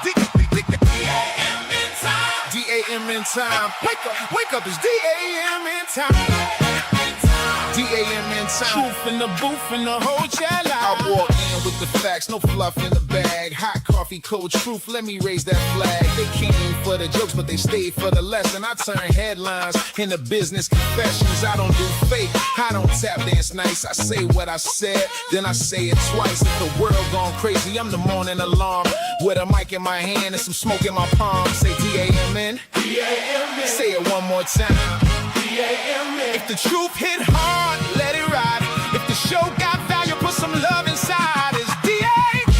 D.A.M.N time. D.A.M.N time. Wake up, it's D.A.M.N time. D.A.M.N time. Truth in the booth and the whole chat line. I walk in with the facts, no fluff in the bag. Hot coffee, cold truth, let me raise that flag. They came for the jokes, but they stayed for the lesson. I turn headlines into business confessions. I don't do fake, I don't tap dance nice. I say what I said, then I say it twice. If the world gone crazy, I'm the morning alarm. With a mic in my hand and some smoke in my palm. Say D.A.M.N. D.A.M.N. Say it one more time. D.A.M.N. If the truth hit hard, let it ride. If the show got value, put some love inside. It's D.A.M.N.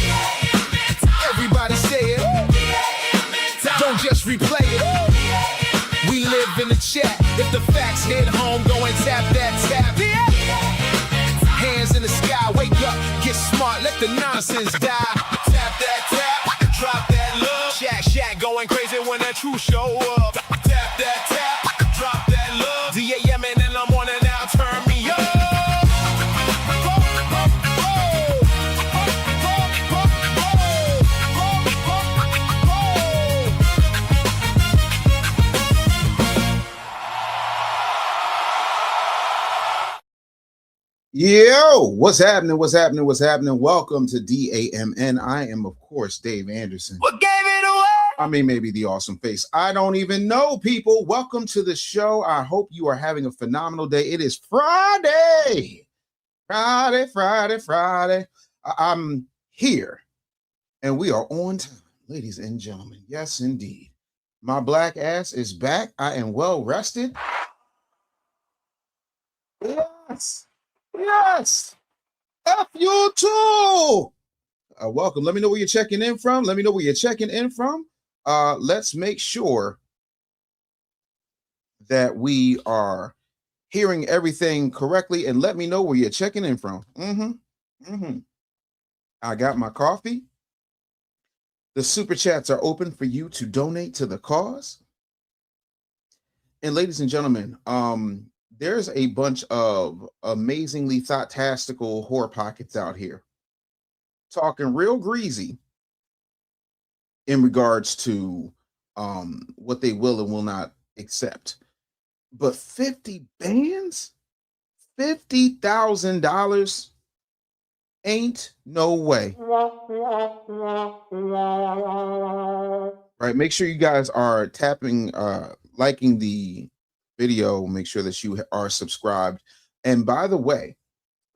time. Everybody say it. D.A.M.N. time. Don't just replay it. D.A.M.N. We live in the chat. If the facts hit home, go and tap that tap. D.A.M.N. time. Hands in the sky, wake up, get smart, let the nonsense die. Tap that tap, drop that love. Shack going crazy when that truth show up. Tap that tap, drop that love. D.A.M.N. in the morning now, turn me up. Yo, what's happening? What's happening? What's happening? Welcome to D.A.M.N. I am, of course, Dave Anderson. What gave it away? I mean, maybe the awesome face. I don't even know, people. Welcome to the show. I hope you are having a phenomenal day. It is Friday. Friday. I'm here, and we are on time, ladies and gentlemen. Yes, indeed. My black ass is back. I am well rested. Yes. F you too. Welcome. Let me know where you're checking in from. Let's make sure that we are hearing everything correctly, and let me know where you're checking in from. I got my coffee. The super chats are open for you to donate to the cause. And ladies and gentlemen, there's a bunch of amazingly thought-tastical whore pockets out here talking real greasy in regards to what they will and will not accept. But 50 bands? $50,000? Ain't no way. Right, make sure you guys are tapping, liking the video, make sure that you are subscribed. And by the way,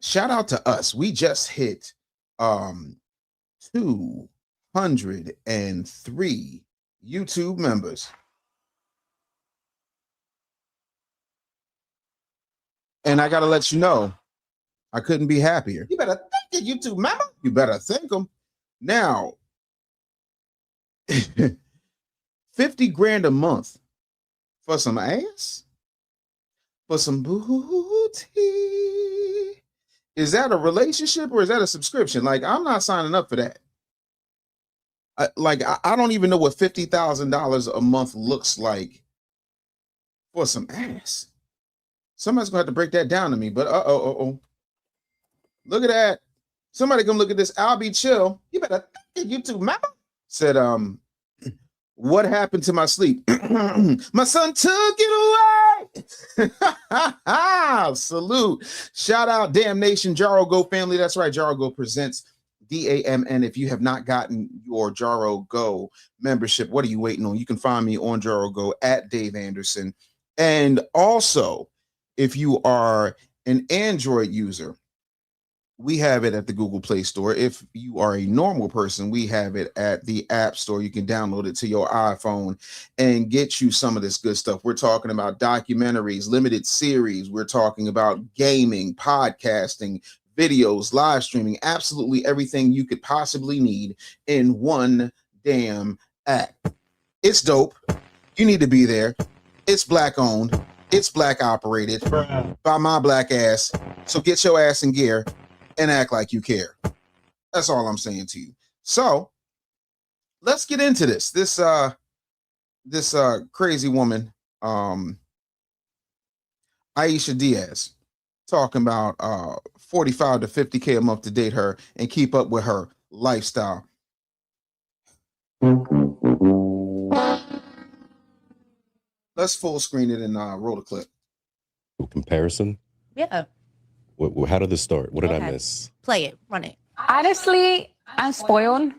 shout out to us. We just hit 203 YouTube members. And I gotta let you know, I couldn't be happier. You better thank your YouTube member. You better thank them. Now, 50 grand a month for some ass? For some booty? Is that a relationship or is that a subscription? Like, I'm not signing up for that. I don't even know what $50,000 a month looks like for some ass. Somebody's gonna have to break that down to me, but look at that. Somebody come look at this. I'll be chill. You better thank your YouTube member. Said, what happened to my sleep? My son took it away. Salute. Shout out Damn Nation, Jaro Go family. That's right. Jaro Go presents D.A.M.N. If you have not gotten your Jaro Go membership, what are you waiting on? You can find me on Jaro Go at Dave Anderson. And also, if you are an Android user, we have it at the Google Play Store. If you are a normal person, we have it at the App Store. You can download it to your iPhone and get you some of this good stuff. We're talking about documentaries, limited series. We're talking about gaming, podcasting, videos, live streaming, absolutely everything you could possibly need in one damn app. It's dope. You need to be there. It's black owned. It's black operated by my black ass. So get your ass in gear and act like you care. That's all I'm saying to you. So let's get into this. This crazy woman, Aisha Diaz, talking about 45 to 50K a month to date her and keep up with her lifestyle. Let's full screen it and roll the clip. Comparison? Yeah. How did this start? What did I miss? Play it. Run it. Honestly, I'm spoiled.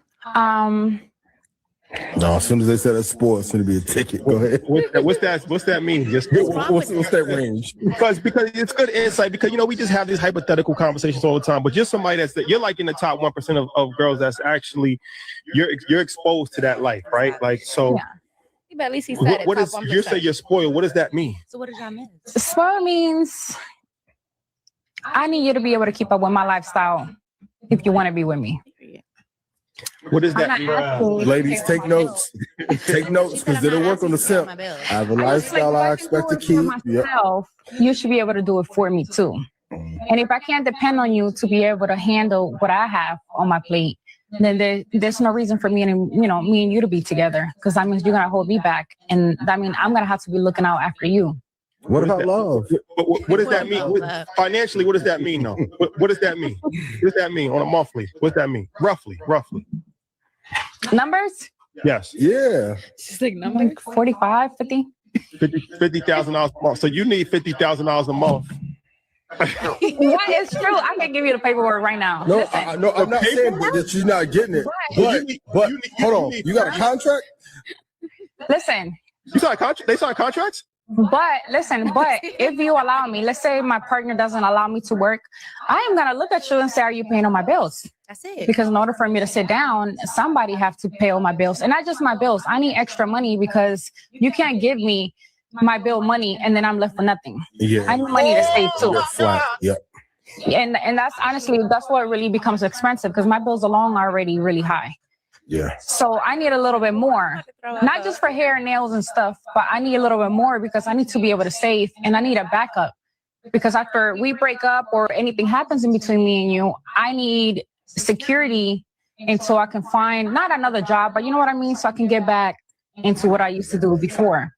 No, as soon as they said it's sport, it's going to be a ticket. Go ahead. What's that mean? Just What's that range? because it's good insight. Because we just have these hypothetical conversations all the time. But you're somebody you're like in the top 1% of girls that's actually you're exposed to that life, right? Like so. Yeah. But at least he said What it. is you say you're spoiled? What does that mean? So what does that mean? Spoiled means I need you to be able to keep up with my lifestyle if you want to be with me. What does I'm that not mean? asking you to Ladies, pay take for my notes. Take notes because it'll work on the simp. I have a lifestyle I expect to keep. Yep. Myself, you should be able to do it for me too. And if I can't depend on you to be able to handle what I have on my plate, then there's no reason for me and me and you to be together, because that means you're gonna hold me back, and that means I'm gonna have to be looking out after you. What about love? What does that mean? Financially, what does that mean, though? What does that mean? What does that mean on a monthly? What does that mean? Roughly. Numbers? Yes. Yeah. Just like numbers. 45, 50. $50,000 a month. So you need $50,000 a month. What is true? I can give you the paperwork right now. No, Listen. I'm not saying that you're not getting it. But hold on. You got a contract? Listen. You sign contract? They sign contracts? But listen, if you allow me, let's say my partner doesn't allow me to work, I am going to look at you and say, are you paying all my bills? That's it. Because in order for me to sit down, somebody have to pay all my bills. And not just my bills. I need extra money, because you can't give me my bill money and then I'm left with nothing. Yeah. I need money to save too. You're flat. Yep. And that's honestly, that's what really becomes expensive, because my bills alone are already really high. Yeah. So I need a little bit more, not just for hair and nails and stuff, but I need a little bit more because I need to be able to save, and I need a backup, because after we break up or anything happens in between me and you, I need security, and so I can find not another job, but you know what I mean? So I can get back into what I used to do before.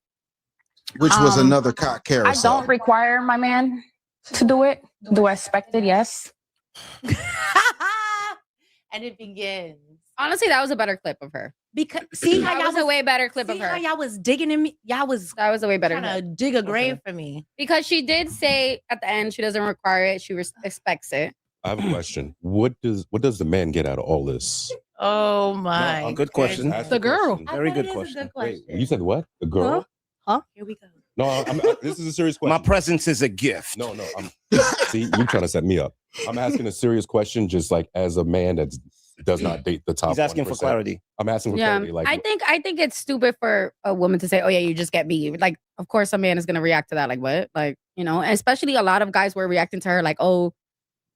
Which was another cock carousel. I don't require my man to do it. Do I expect it? Yes. And it begins. Honestly, that was a better clip of her. Because see how That y'all was a way better clip see of how her. y'all was digging in me. That was a way better trying to clip. dig a grave for me. Because she did say at the end she doesn't require it. She expects it. I have a question. What does the man get out of all this? Oh my! No, good question. goodness. Ask The girl. question. Very I good bet it is a question. good Wait, question. you said what? The girl? Huh? Here we go. No, this is a serious question. My presence is a gift. No. See, you trying to set me up. I'm asking a serious question, just like as a man that does not date the top. He's asking for 1%. clarity. I'm asking for Yeah, clarity. Like, I think it's stupid for a woman to say, "Oh yeah, you just get me." Like, of course, a man is gonna react to that. Like, what? Like, and especially a lot of guys were reacting to her like, "Oh,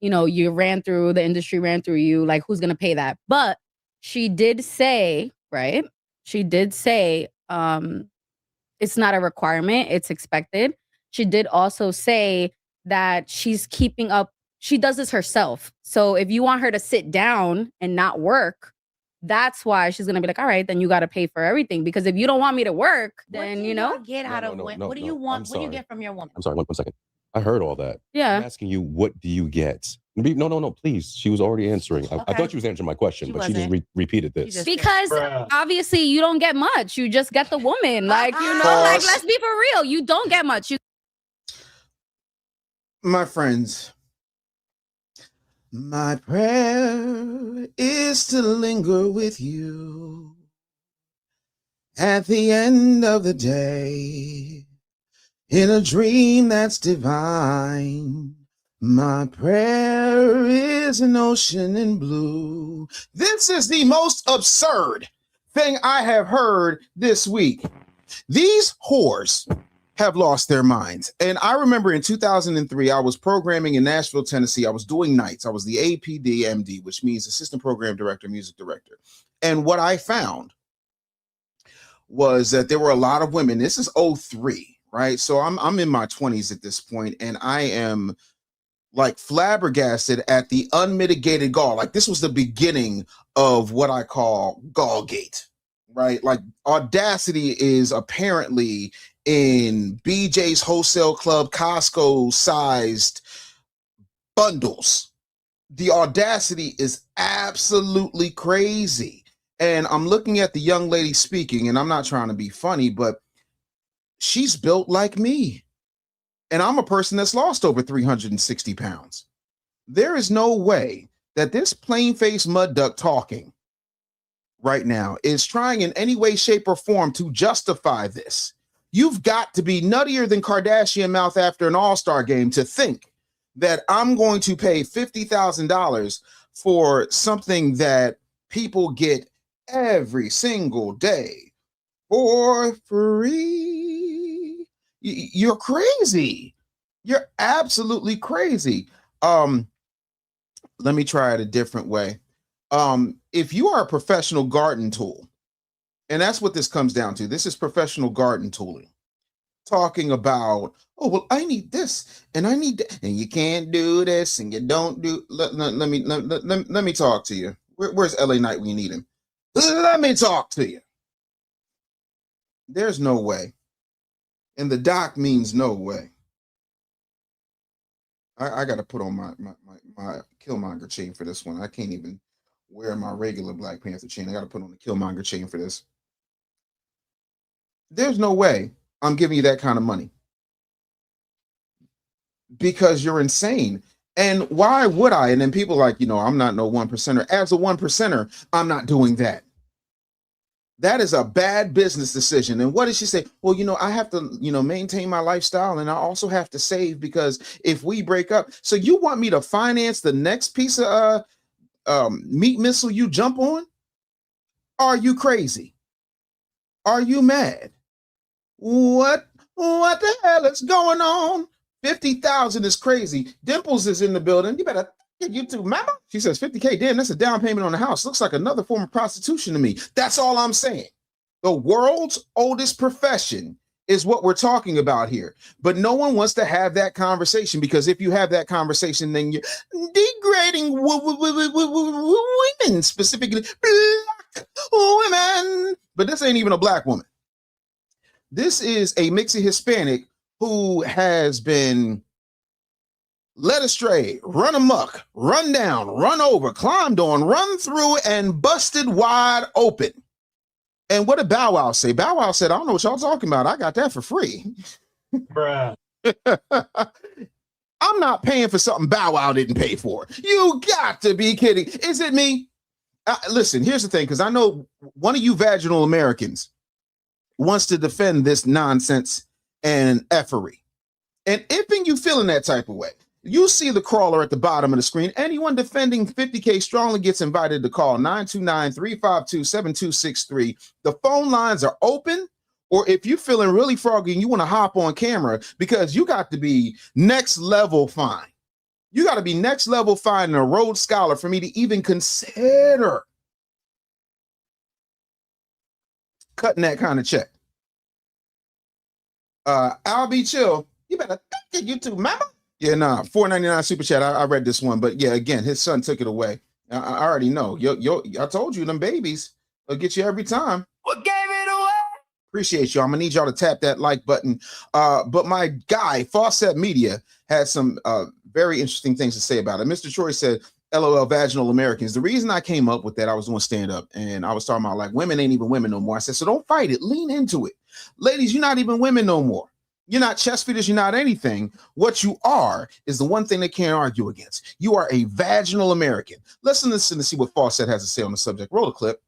you ran through the industry, ran through you. Like, who's gonna pay that?" But she did say, right? She did say, it's not a requirement; it's expected. She did also say that she's keeping up. She does this herself. So if you want her to sit down and not work, that's why she's gonna be like, all right, then you got to pay for everything. Because if you don't want me to work, then Get out of No, what do you want? What do you sorry. get from your woman? I'm sorry, one second. I heard all that. Yeah. I'm asking you, what do you get? No, please. She was already answering. I Okay. thought she was answering my question, She but she just wasn't. repeated She this. just- Because obviously you don't get much. You just get the woman. Like, like, Pause. let's be for real. You don't get much. My friends, my prayer is to linger with you at the end of the day in a dream that's divine. My prayer is an ocean in blue. This is the most absurd thing I have heard this week. These whores have lost their minds. And I remember in 2003, I was programming in Nashville, Tennessee. I was doing nights. I was the APDMD, which means Assistant Program Director, Music Director. And what I found was that there were a lot of women. This is 03, right? So I'm in my 20s at this point, and I am like flabbergasted at the unmitigated gall. Like, this was the beginning of what I call Gallgate, right? Like, audacity is apparently in BJ's Wholesale Club, Costco-sized bundles. The audacity is absolutely crazy. And I'm looking at the young lady speaking, and I'm not trying to be funny, but she's built like me. And I'm a person that's lost over 360 pounds. There is no way that this plain-faced mud duck talking right now is trying in any way, shape, or form to justify this. You've got to be nuttier than Kardashian mouth after an all-star game to think that I'm going to pay $50,000 for something that people get every single day for free. You're crazy. You're absolutely crazy. Let me try it a different way. If you are a professional garden tool, and that's what this comes down to, this is professional garden tooling, talking about, oh, well, I need this and I need that, and you can't do this and you don't do. Let me talk to you. Where's LA Knight when you need him? Let me talk to you. There's no way, and the doc means no way. I got to put on my Killmonger chain for this one. I can't even wear my regular Black Panther chain. I got to put on the Killmonger chain for this. There's no way I'm giving you that kind of money, because you're insane. And why would I? And then people are like, I'm not no 1%er. As a 1%er, I'm not doing that. That is a bad business decision. And what did she say? Well, I have to, maintain my lifestyle, and I also have to save, because if we break up, so you want me to finance the next piece of meat missile you jump on? Are you crazy? Are you mad? What the hell is going on? 50,000 is crazy. Dimples is in the building. You better get YouTube, mama. She says 50K. Damn, that's a down payment on the house. Looks like another form of prostitution to me. That's all I'm saying. The world's oldest profession is what we're talking about here. But no one wants to have that conversation, because if you have that conversation, then you're degrading women, specifically Black women. But this ain't even a Black woman. This is a mixed Hispanic who has been led astray, run amok, run down, run over, climbed on, run through, and busted wide open. And what did Bow Wow say? Bow Wow said, I don't know what y'all talking about. I got that for free. Bruh. I'm not paying for something Bow Wow didn't pay for. You got to be kidding. Is it me? Listen, here's the thing, because I know one of you vaginal Americans wants to defend this nonsense and effery. And if you feeling that type of way, you see the crawler at the bottom of the screen. Anyone defending 50K strongly gets invited to call 929-352-7263. The phone lines are open. Or if you're feeling really froggy and you want to hop on camera, because you got to be next level fine. You got to be next level fine and a Rhodes Scholar for me to even consider cutting that kind of check. I'll be chill. You better thank YouTube, mama. Yeah, nah, $4.99 super chat. I read this one, but yeah, again, his son took it away. I already know. I told you, them babies will get you every time. What gave it away? Appreciate you. I'm gonna need y'all to tap that like button. But my guy, Fawcett Media, has some very interesting things to say about it. Mr. Troy said, LOL, vaginal Americans. The reason I came up with that, I was doing stand-up, and I was talking about, like, women ain't even women no more. I said, so don't fight it. Lean into it. Ladies, you're not even women no more. You're not chest feeders. You're not anything. What you are is the one thing they can't argue against. You are a vaginal American. Let's listen to see what Fawcett has to say on the subject. Roll the clip.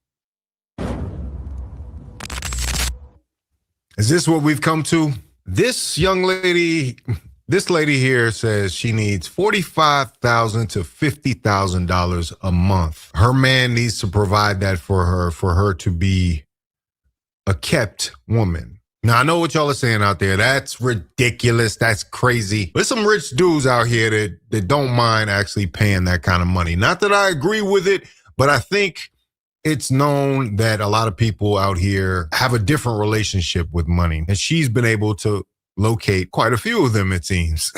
Is this what we've come to? This young lady, this lady here says she needs $45,000 to $50,000 a month. Her man needs to provide that for her to be a kept woman. Now, I know what y'all are saying out there. That's ridiculous. That's crazy. There's some rich dudes out here that don't mind actually paying that kind of money. Not that I agree with it, but I think it's known that a lot of people out here have a different relationship with money. And she's been able to locate quite a few of them, it seems.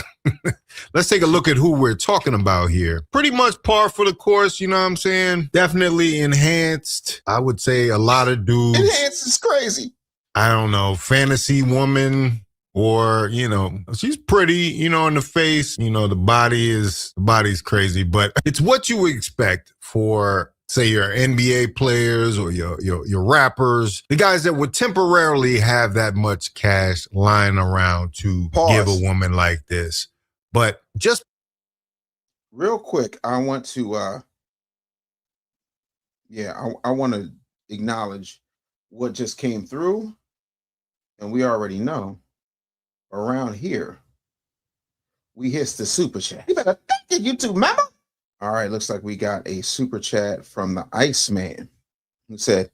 Let's take a look at who we're talking about here. Pretty much par for the course, you know what I'm saying? Definitely enhanced. I would say a lot of dudes. Enhanced is crazy. I don't know, fantasy woman, or, she's pretty, in the face, the body's crazy, but it's what you would expect for say your NBA players or your rappers, the guys that would temporarily have that much cash lying around to give a woman like this. But just real quick, I want to I want to acknowledge what just came through, and we already know around here we hit the super chat. You better thank you YouTube, mama. All right, looks like we got a super chat from the Iceman, who said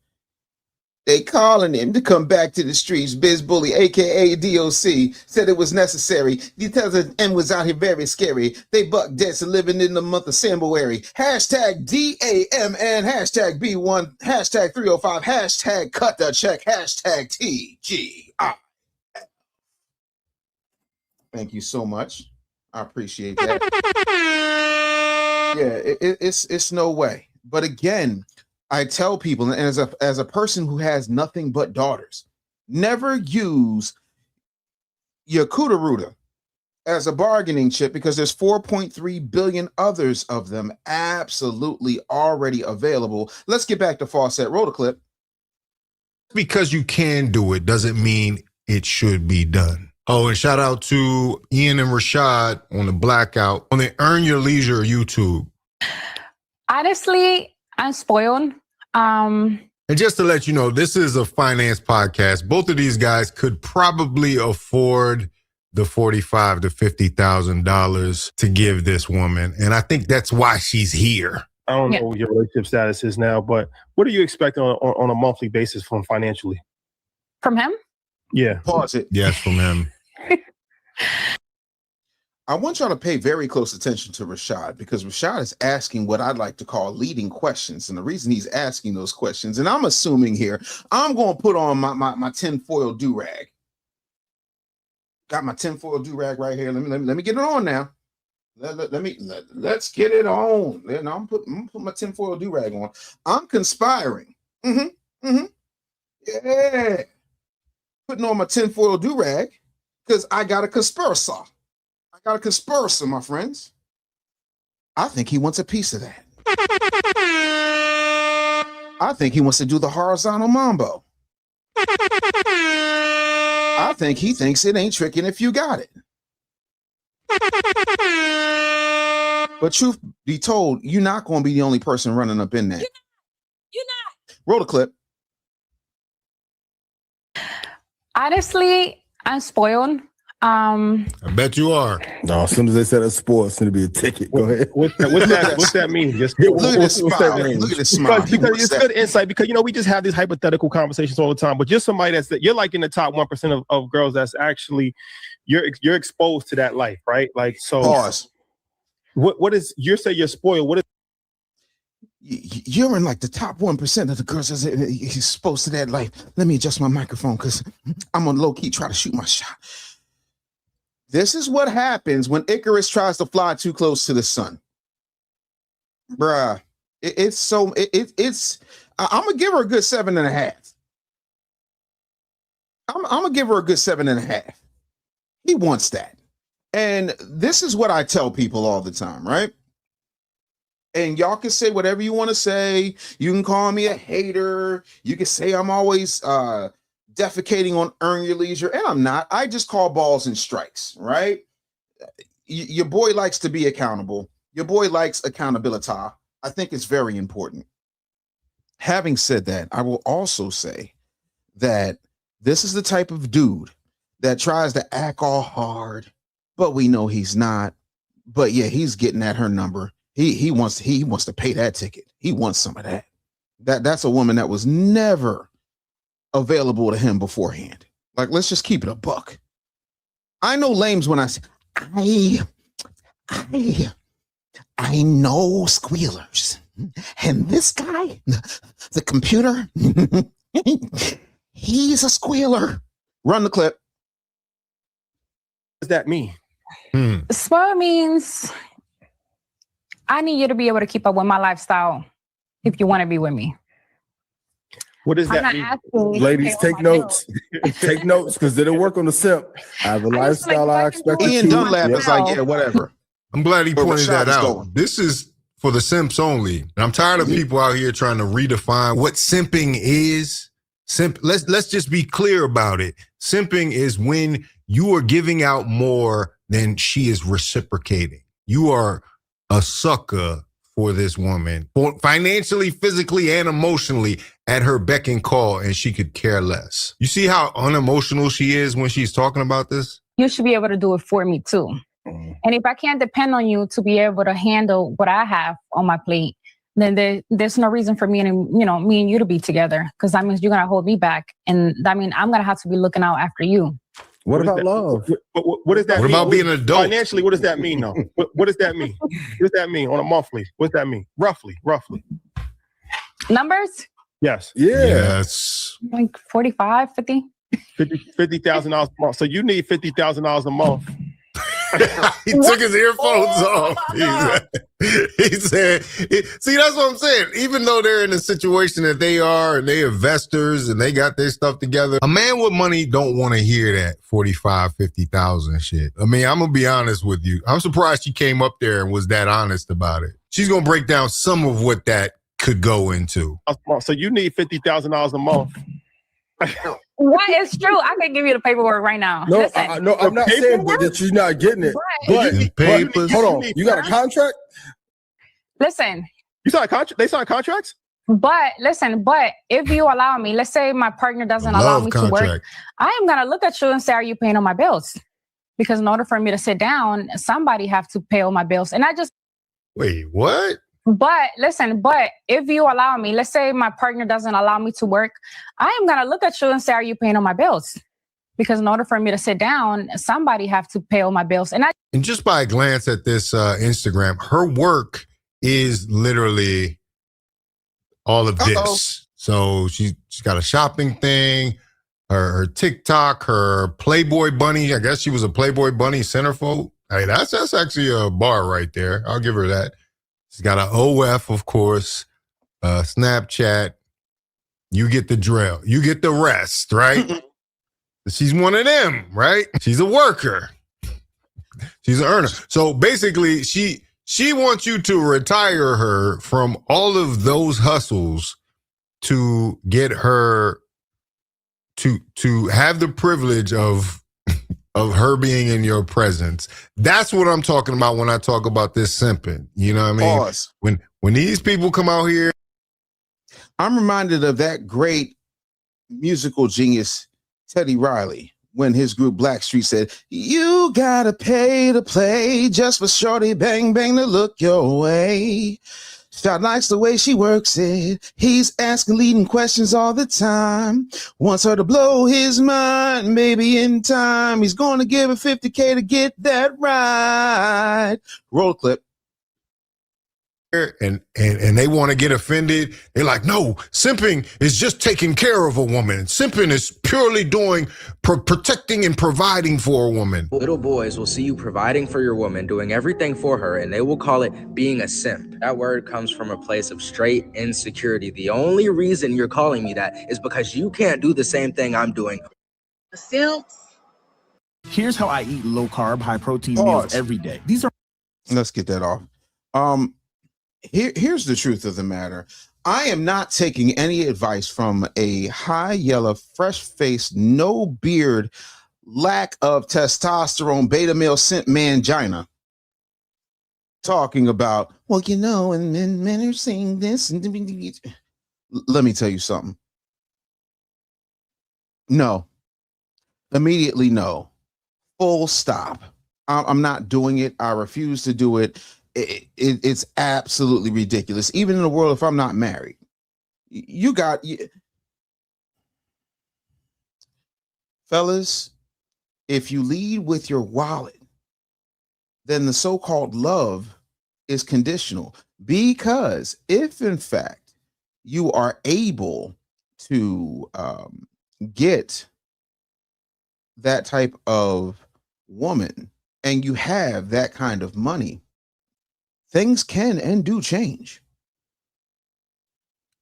they calling him to come back to the streets. Biz Bully, aka DOC, said it was necessary. Details of M was out here very scary. They buck debts and living in the month of February. Hashtag D.A.M.N, hashtag B1, hashtag 305, hashtag cut the check, hashtag TGI. Thank you so much. I appreciate that. Yeah, it's no way. But again, I tell people, and as a person who has nothing but daughters, never use your Kudaruda as a bargaining chip, because there's 4.3 billion others of them absolutely already available. Let's get back to Fawcett. Roll the clip. because you can do it doesn't mean it should be done. Oh, and shout out to Ian and Rashad on the Blackout on the Earn Your Leisure YouTube. Honestly, I'm spoiled. And just to let you know, this is a finance podcast. Both of these guys could probably afford the $45,000 to $50,000 to give this woman. And I think that's why she's here. I don't know what your relationship status is now, but what are you expecting on a monthly basis from financially? From him? Yeah. Pause it. Yes, from him. I want y'all to pay very close attention to Rashad, because Rashad is asking what I'd like to call leading questions. And the reason he's asking those questions, and I'm assuming here, I'm going to put on my tinfoil do-rag. Got my tinfoil do-rag right here. Let me get it on now. Let's get it on. Then I'm put my tinfoil do-rag on. I'm conspiring. Yeah. Putting on my tinfoil do-rag because I got a conspiracy. Got a conspiracy, my friends. I think he wants a piece of that. I think he wants to do the horizontal mambo. I think he thinks it ain't tricking if you got it. But truth be told, you're not going to be the only person running up in there. You're not. Roll the clip. Honestly, I'm spoiled. I bet you are. No, as soon as they said it's sports, it's going to be a ticket. Go ahead. What's that mean? Just Look at this what's smile. that mean? Look at this smile. Because it's good insight, because we just have these hypothetical conversations all the time. But just somebody you're like in the top 1% of girls that's actually you're exposed to that life, right? Like, so Pause. What is you say you're spoiled? What is you're in like the top 1% of the girls that's exposed to that life. Let me adjust my microphone because I'm on low key try to shoot my shot. This is what happens when Icarus tries to fly too close to the sun. Bruh, it's I'm gonna give her a good 7.5. I'm gonna give her a good 7.5. He wants that. And this is what I tell people all the time, right? And y'all can say whatever you want to say. You can call me a hater. You can say I'm always defecating on Earn Your Leisure, and I'm not. I just call balls and strikes, right? Your boy likes to be accountable. Your boy likes accountability. I think it's very important. Having said that, I will also say that this is the type of dude that tries to act all hard, but we know he's not. But yeah, he's getting at her number. He wants to pay that ticket. He wants some of that. That's a woman that was never available to him beforehand. Like, let's just keep it a buck. I know lames when I say I know squealers, and this guy, the computer, he's a squealer. Run the clip. What does that mean? Spoil means I need you to be able to keep up with my lifestyle if you want to be with me. What does I'm that not mean? asking you to Ladies, pay take all my notes. Take notes, because it'll work on the simp. I have a I just feel lifestyle like I if I can expect do to it, Ian keep. Dunlap Yep. is like, yeah, whatever. I'm glad he But pointed Rashad that is out. going. This is for the simps only. And I'm tired of people out here trying to redefine what simping is. Let's just be clear about it. Simping is when you are giving out more than she is reciprocating. You are a sucker for this woman, financially, physically, and emotionally, at her beck and call, and she could care less. You see how unemotional she is when she's talking about this? You should be able to do it for me too. And if I can't depend on you to be able to handle what I have on my plate, then there's no reason for me and me and you to be together, because that means you're gonna hold me back, and that means I'm gonna have to be looking out after you. What about love? What does that mean? What about being an adult? Financially, what does that mean, though? What does that mean? What does that mean on a monthly? What does that mean? Roughly. Numbers? Yes. Yeah. Yes. Like 45, 50. $50,000 a month. So you need $50,000 a month. He took his earphones off. He said, see, that's what I'm saying. Even though they're in the situation that they are, and they investors and they got their stuff together, a man with money don't want to hear that 45, 50,000 shit. I mean, I'm going to be honest with you. I'm surprised she came up there and was that honest about it. She's going to break down some of what that could go into. So you need $50,000 a month. What is true? I can give you the paperwork right now. No, Listen. I'm not saying that you're not getting it. But hold on, you got a contract? Listen. You signed a contract? They signed contracts? But if you allow me, let's say my partner doesn't allow me to work, I am gonna look at you and say, are you paying all my bills? Because in order for me to sit down, somebody have to pay all my bills. And Wait, what? But if you allow me, let's say my partner doesn't allow me to work, I am going to look at you and say, are you paying all my bills? Because in order for me to sit down, somebody have to pay all my bills. And just by a glance at this Instagram, her work is literally all of this. So she's got a shopping thing, her TikTok, her Playboy bunny. I guess she was a Playboy bunny centerfold. Hey, that's actually a bar right there. I'll give her that. She's got an OF, of course, Snapchat. You get the drill. You get the rest, right? She's one of them, right? She's a worker. She's an earner. So basically, she wants you to retire her from all of those hustles to get her to have the privilege of her being in your presence. That's what I'm talking about when I talk about this simping. You know what I mean? Pause. When these people come out here. I'm reminded of that great musical genius, Teddy Riley, when his group Blackstreet said, you gotta pay to play just for shorty bang bang to look your way. Shot likes the way she works it. He's asking leading questions all the time. Wants her to blow his mind. Maybe in time he's going to give her $50K to get that right. Roll clip. And they want to get offended. They're like, no, simping is just taking care of a woman. Simping is purely doing protecting and providing for a woman. Little boys will see you providing for your woman, doing everything for her, and they will call it being a simp. That word comes from a place of straight insecurity. The only reason you're calling me that is because you can't do the same thing I'm doing. Simps. Here's how I eat low carb, high protein meals every day. These are. Let's get that off. Here's the truth of the matter. I am not taking any advice from a high yellow, fresh-faced, no beard, lack of testosterone, beta male simp mangina. Talking about, well, you know, and men are saying this. And let me tell you something. No. Immediately no. Full stop. I'm not doing it. I refuse to do it. It's absolutely ridiculous. Even in the world, if I'm not married, fellas, if you lead with your wallet, then the so-called love is conditional. Because if in fact you are able to get that type of woman and you have that kind of money, things can and do change.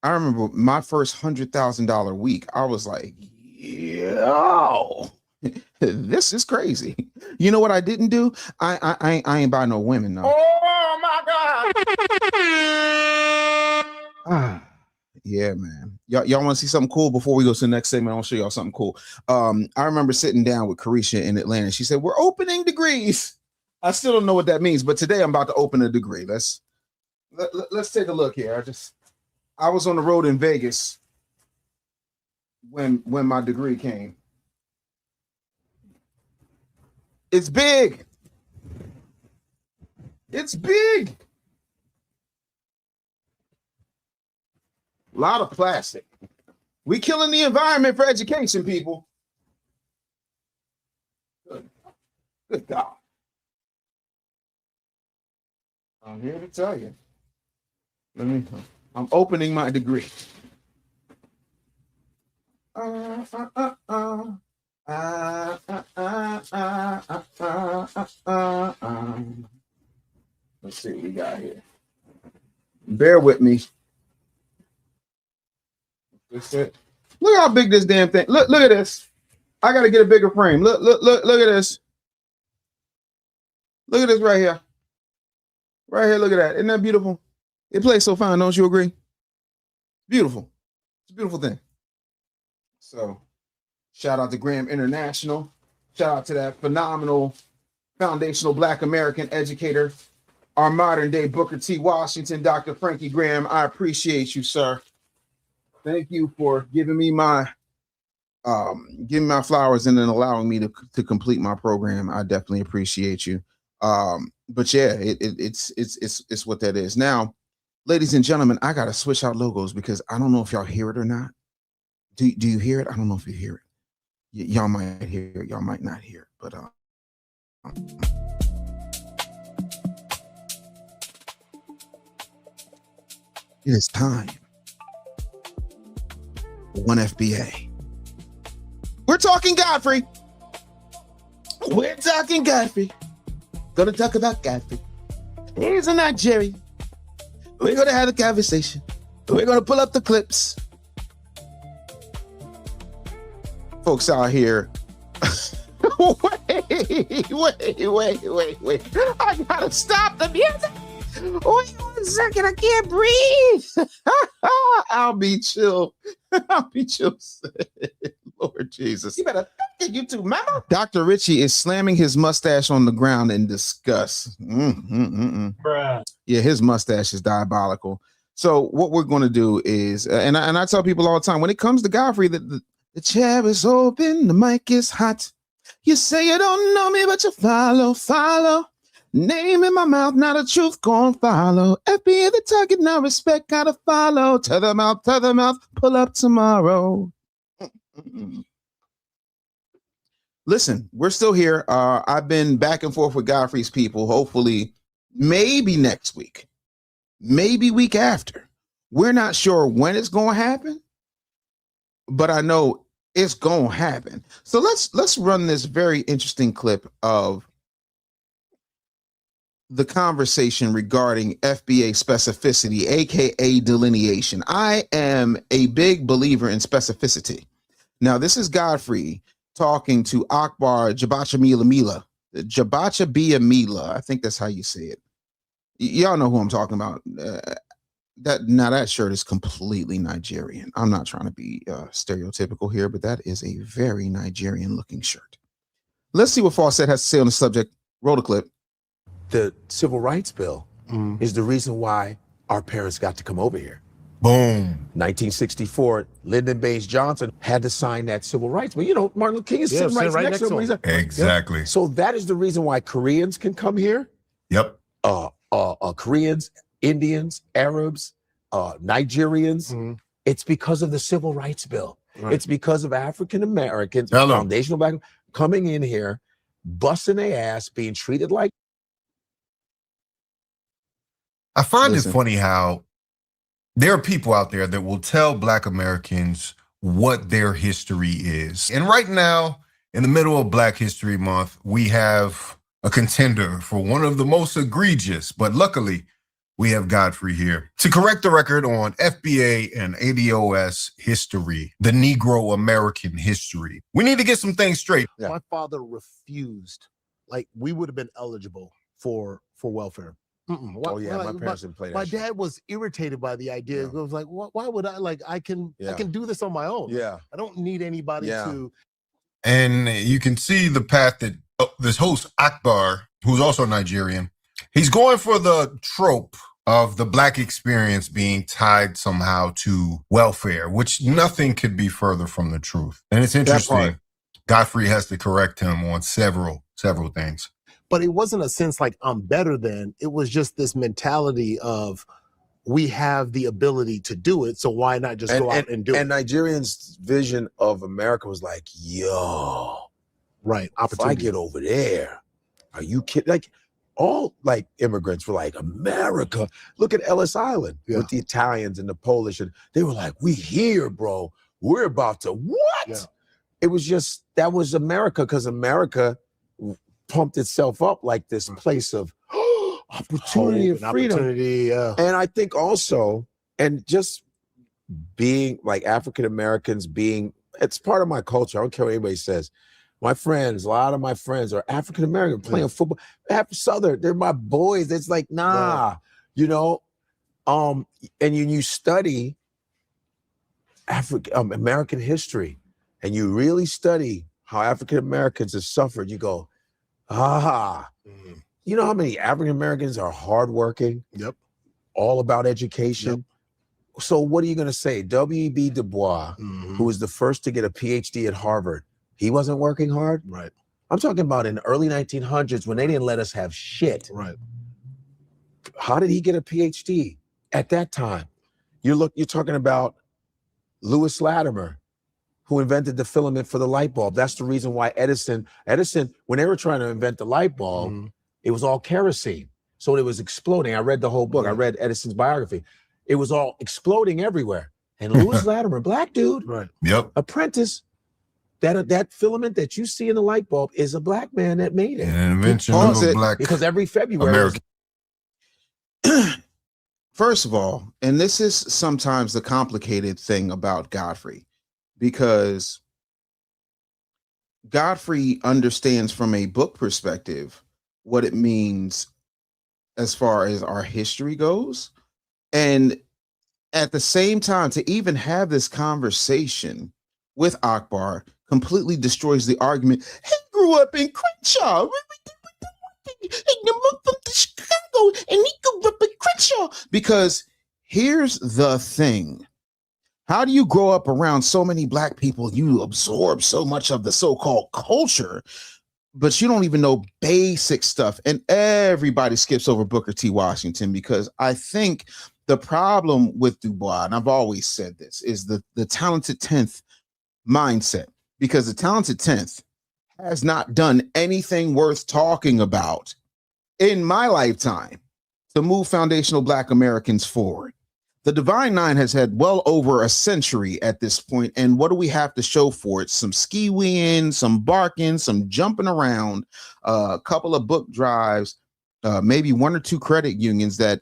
I remember my first $100,000 week. I was like, yo, this is crazy. You know what I didn't do? I ain't buy no women. No. Oh my Yeah, man. Y'all want to see something cool before we go to the next segment? I'll show y'all something cool. I remember sitting down with Carisha in Atlanta. She said, "We're opening degrees." I still don't know what that means, but today I'm about to open a degree. Let's take a look here. I was on the road in Vegas when my degree came. It's big. It's big. A lot of plastic. We killing the environment for education, people. Good God. I'm here to tell you. I'm opening my degree. Let's see what we got here. Bear with me. That's it. Look how big this damn thing. Look at this. I gotta get a bigger frame. Look at this. Look at this right here. Right here, look at that. Isn't that beautiful? It plays so fine, don't you agree? Beautiful. It's a beautiful thing. So, shout out to Graham International. Shout out to that phenomenal foundational Black American educator, our modern day Booker T. Washington, Dr. Frankie Graham. I appreciate you, sir. Thank you for giving me my flowers and then allowing me to complete my program. I definitely appreciate you. But yeah, it's what that is. Now, ladies and gentlemen, I gotta switch out logos because I don't know if y'all hear it or not. Do you hear it? I don't know if you hear it. Y'all might hear it, y'all might not hear it, but it is time for one FBA. We're talking Godfrey. We're talking Godfrey. Gonna talk about Godfrey. He's a Nigerian. We're gonna have a conversation. We're gonna pull up the clips. Folks out here. Wait. I gotta stop the music. Wait 1 second, I can't breathe. I'll be chill. I'll be chill. Lord Jesus. You better thank you too, mama. Dr. Richie is slamming his mustache on the ground in disgust. Yeah, his mustache is diabolical. So what we're going to do is, and I tell people all the time, when it comes to Godfrey, the chair is open, the mic is hot. You say you don't know me, but you follow. Name in my mouth, not a truth gon' follow. FBA the target, now respect gotta follow. To the mouth, pull up tomorrow. Listen, we're still here. I've been back and forth with Godfrey's people. Hopefully, maybe next week, maybe week after. We're not sure when it's gonna happen, but I know it's gonna happen. So let's run this very interesting clip of the conversation regarding FBA specificity, aka delineation. I am a big believer in specificity. Now, this is Godfrey talking to Akbar Jabachamila. I think that's how you say it. Y'all know who I'm talking about. That shirt is completely Nigerian. I'm not trying to be stereotypical here, but that is a very Nigerian looking shirt. Let's see what Fawcett has to say on the subject. Roll the clip. The Civil Rights Bill is the reason why our parents got to come over here. Boom. 1964, Lyndon Baines Johnson had to sign that Civil Rights Bill. You know, Martin Luther King is sitting right next to him. Exactly. Yep. So that is the reason why Koreans can come here. Yep. Koreans, Indians, Arabs, Nigerians. It's because of the Civil Rights Bill. Right. It's because of African Americans, foundational background, coming in here, busting their ass, being treated like. I find it funny how there are people out there that will tell Black Americans what their history is. And right now, in the middle of Black History Month, we have a contender for one of the most egregious, but luckily we have Godfrey here to correct the record on FBA and ADOS history, the Negro American history. We need to get some things straight. My father refused. Like, we would have been eligible for welfare. Why, Oh yeah, my like, parents didn't play that. my shit. dad was irritated by the idea. It was like, why would I I can do this on my own. Yeah. I don't need anybody to. And you can see the path that this host Akbar, who's also Nigerian, he's going for the trope of the Black experience being tied somehow to welfare, which nothing could be further from the truth. And it's interesting. Godfrey has to correct him on several things. But it wasn't a sense like I'm better than. It was just this mentality of we have the ability to do it, so why not just go out and do it? And Nigerians' vision of America was like, yo, right, if I get over there, are you kidding? Like, all like immigrants were like, America, look at Ellis Island with the Italians and the Polish, and they were like, we here, bro. We're about to what? Yeah. It was just, that was America, because America pumped itself up like this place of opportunity and freedom. And I think also, and just being like African Americans being, it's part of my culture. I don't care what anybody says. My friends, a lot of my friends are African American playing football. Southern, they're my boys. It's like, nah, you know. And you study American history, and you really study how African Americans have suffered. You go, you know how many African Americans are hardworking? Yep. All about education. Yep. So what are you going to say? W.E.B. Du Bois, who was the first to get a PhD at Harvard, he wasn't working hard? Right. I'm talking about in the early 1900s when they didn't let us have shit. Right. How did he get a PhD at that time? You're talking about Lewis Latimer, who invented the filament for the light bulb. That's the reason why Edison, when they were trying to invent the light bulb, it was all kerosene. So it was exploding. I read the whole book. I read Edison's biography. It was all exploding everywhere. And Lewis Latimer, black dude, apprentice, that filament that you see in the light bulb is a black man that made it. An invention of a black because every February. First of all, and this is sometimes the complicated thing about Godfrey, because Godfrey understands from a book perspective what it means as far as our history goes. And at the same time, to even have this conversation with Akbar completely destroys the argument. He grew up in Crenshaw. Chicago, and he grew up in Crenshaw. Because here's the thing. How do you grow up around so many black people? You absorb so much of the so-called culture, but you don't even know basic stuff. And everybody skips over Booker T. Washington, because I think the problem with Du Bois, and I've always said this, is the talented 10th mindset, because the talented 10th has not done anything worth talking about in my lifetime to move foundational Black Americans forward. The Divine Nine has had well over a century at this point, and what do we have to show for it? Some ski-weeing, some barking, some jumping around, a couple of book drives, maybe one or two credit unions that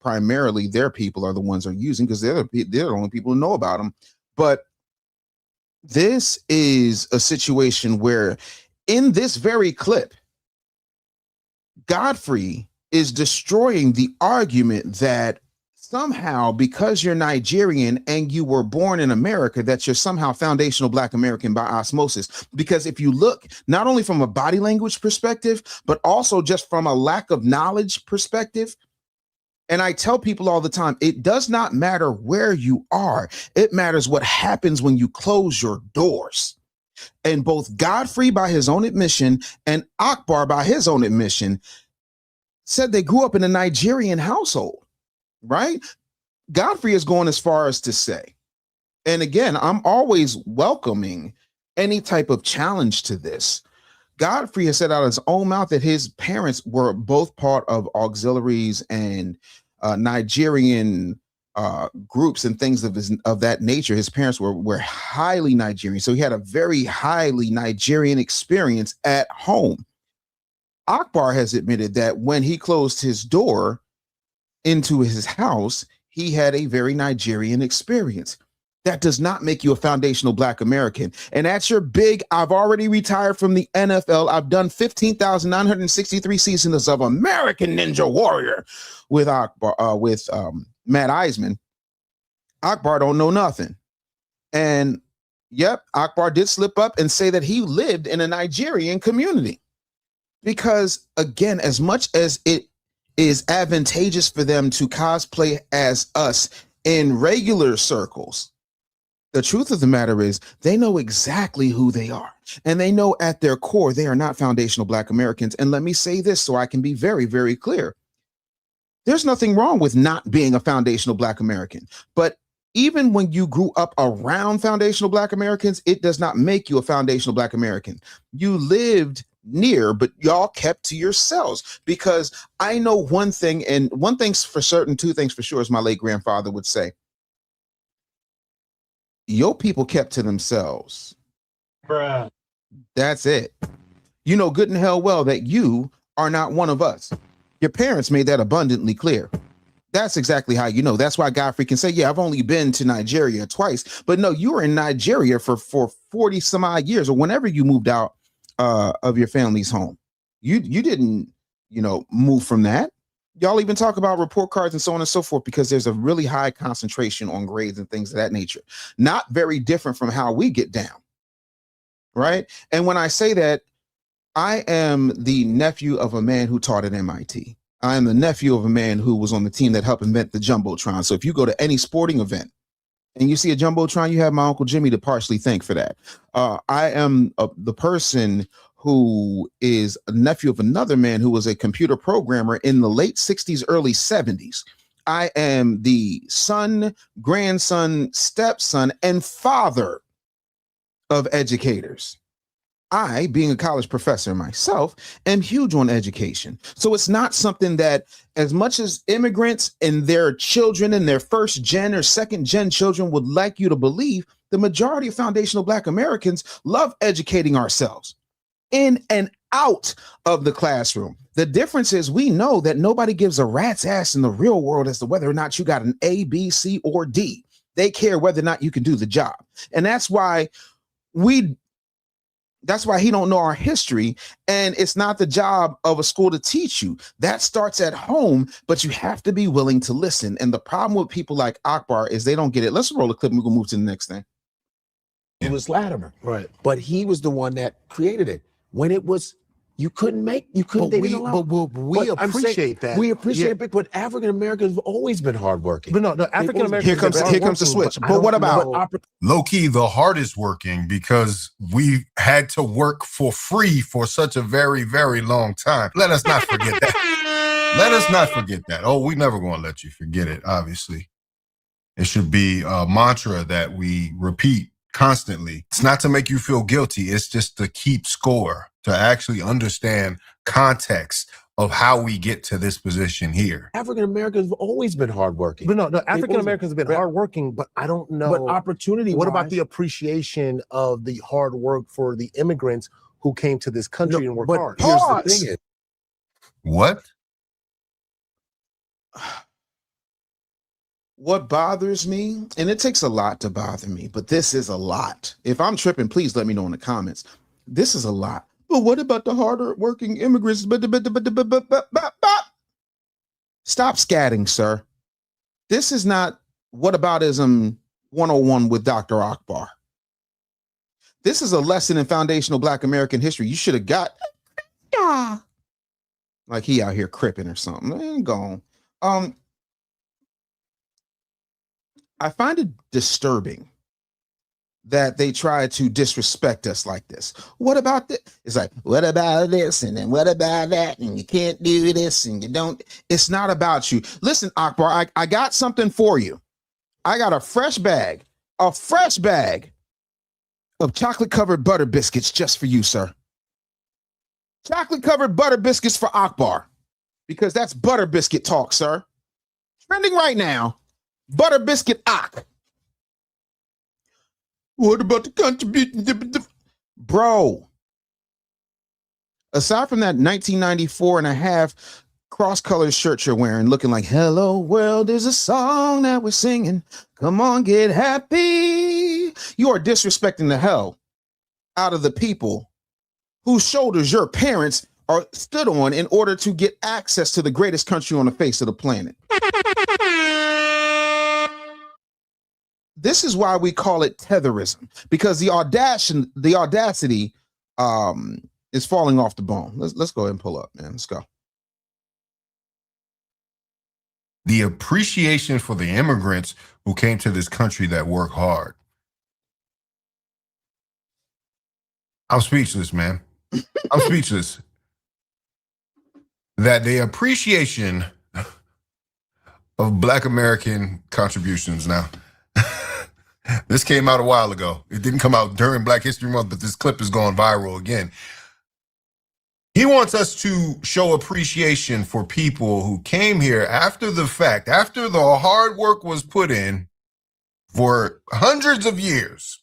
primarily their people are the ones are using, because they're the only people who know about them. But this is a situation where in this very clip, Godfrey is destroying the argument that somehow, because you're Nigerian and you were born in America, that you're somehow foundational Black American by osmosis. Because if you look not only from a body language perspective, but also just from a lack of knowledge perspective, and I tell people all the time, it does not matter where you are. It matters what happens when you close your doors. And both Godfrey, by his own admission, and Akbar, by his own admission, said they grew up in a Nigerian household, right? Godfrey is going as far as to say, and again, I'm always welcoming any type of challenge to this. Godfrey has said out of his own mouth that his parents were both part of auxiliaries and Nigerian groups and things of that nature. His parents were highly Nigerian, so he had a very highly Nigerian experience at home. Akbar has admitted that when he closed his door into his house, he had a very Nigerian experience. That does not make you a foundational Black American. And that's your big, I've already retired from the NFL. I've done 15,963 seasons of American Ninja Warrior with Akbar, Matt Eisman. Akbar don't know nothing. And yep, Akbar did slip up and say that he lived in a Nigerian community. Because again, as much as it is advantageous for them to cosplay as us in regular circles, the truth of the matter is they know exactly who they are. And they know at their core, they are not foundational Black Americans. And let me say this so I can be very, very clear. There's nothing wrong with not being a foundational Black American. But even when you grew up around foundational Black Americans, it does not make you a foundational Black American. You lived near, but y'all kept to yourselves. Because I know one thing, and one thing's for certain, two things for sure, as my late grandfather would say. Your people kept to themselves. Bruh. That's it. You know good and hell well that you are not one of us. Your parents made that abundantly clear. That's exactly how you know. That's why Godfrey can say, yeah, I've only been to Nigeria twice. But no, you were in Nigeria for 40 some odd years, or whenever you moved out of your family's home. You didn't, move from that. Y'all even talk about report cards and so on and so forth because there's a really high concentration on grades and things of that nature. Not very different from how we get down, right? And when I say that, I am the nephew of a man who taught at MIT. I am the nephew of a man who was on the team that helped invent the Jumbotron. So if you go to any sporting event and you see a Jumbotron, you have my Uncle Jimmy to partially thank for that. I am the person who is a nephew of another man who was a computer programmer in the late 60s, early 70s. I am the son, grandson, stepson, and father of educators. I, being a college professor myself, am huge on education. So it's not something that, as much as immigrants and their children and their first gen or second gen children would like you to believe, the majority of foundational Black Americans love educating ourselves in and out of the classroom. The difference is we know that nobody gives a rat's ass in the real world as to whether or not you got an A, B, C, or D. They care whether or not you can do the job. And that's why he don't know our history. And it's not the job of a school to teach you. That starts at home, but you have to be willing to listen. And the problem with people like Akbar is they don't get it. Let's roll a clip and we're gonna move to the next thing. It was Latimer. Right. But he was the one that created it. When it was, we appreciate that. We appreciate it, but African Americans have always been hardworking. But no, African Americans. Here comes the switch. But what about low key the hardest working, because we had to work for free for such a very, very long time. Let us not forget that. Let us not forget that. Oh, we never going to let you forget it. Obviously, it should be a mantra that we repeat constantly. It's not to make you feel guilty. It's just to keep score, to actually understand context of how we get to this position here. African Americans have always been hardworking. But no, African Americans have been hardworking, but I don't know. But opportunity. What about the appreciation of the hard work for the immigrants who came to this country and worked hard? Here's the thing is, what? What bothers me, and it takes a lot to bother me, but this is a lot. If I'm tripping, please let me know in the comments. This is a lot. But what about the harder working immigrants? Stop scatting, sir. This is not whataboutism 101 with Dr. Akbar. This is a lesson in foundational Black American history. You should have got like he out here cripping or something. Man, go on. I find it disturbing that they try to disrespect us like this. What about this? It's like, what about this? And then what about that? And you can't do this and you don't. It's not about you. Listen, Akbar, I got something for you. I got a fresh bag of chocolate covered butter biscuits just for you, sir. Chocolate covered butter biscuits for Akbar, because that's butter biscuit talk, sir. Trending right now. Butter biscuit Ak. What about the contribution? Bro, aside from that 1994 and a half cross-colored shirt you're wearing, looking like "Hello World" is a song that we're singing. Come on, get happy. You are disrespecting the hell out of the people whose shoulders your parents are stood on in order to get access to the greatest country on the face of the planet. This is why we call it tetherism, because the audacity is falling off the bone. Let's go ahead and pull up, man. Let's go. The appreciation for the immigrants who came to this country that work hard. I'm speechless, man. I'm speechless. That the appreciation of Black American contributions. Now, this came out a while ago. It didn't come out during Black History Month, but this clip is going viral again. He wants us to show appreciation for people who came here after the fact, after the hard work was put in for hundreds of years.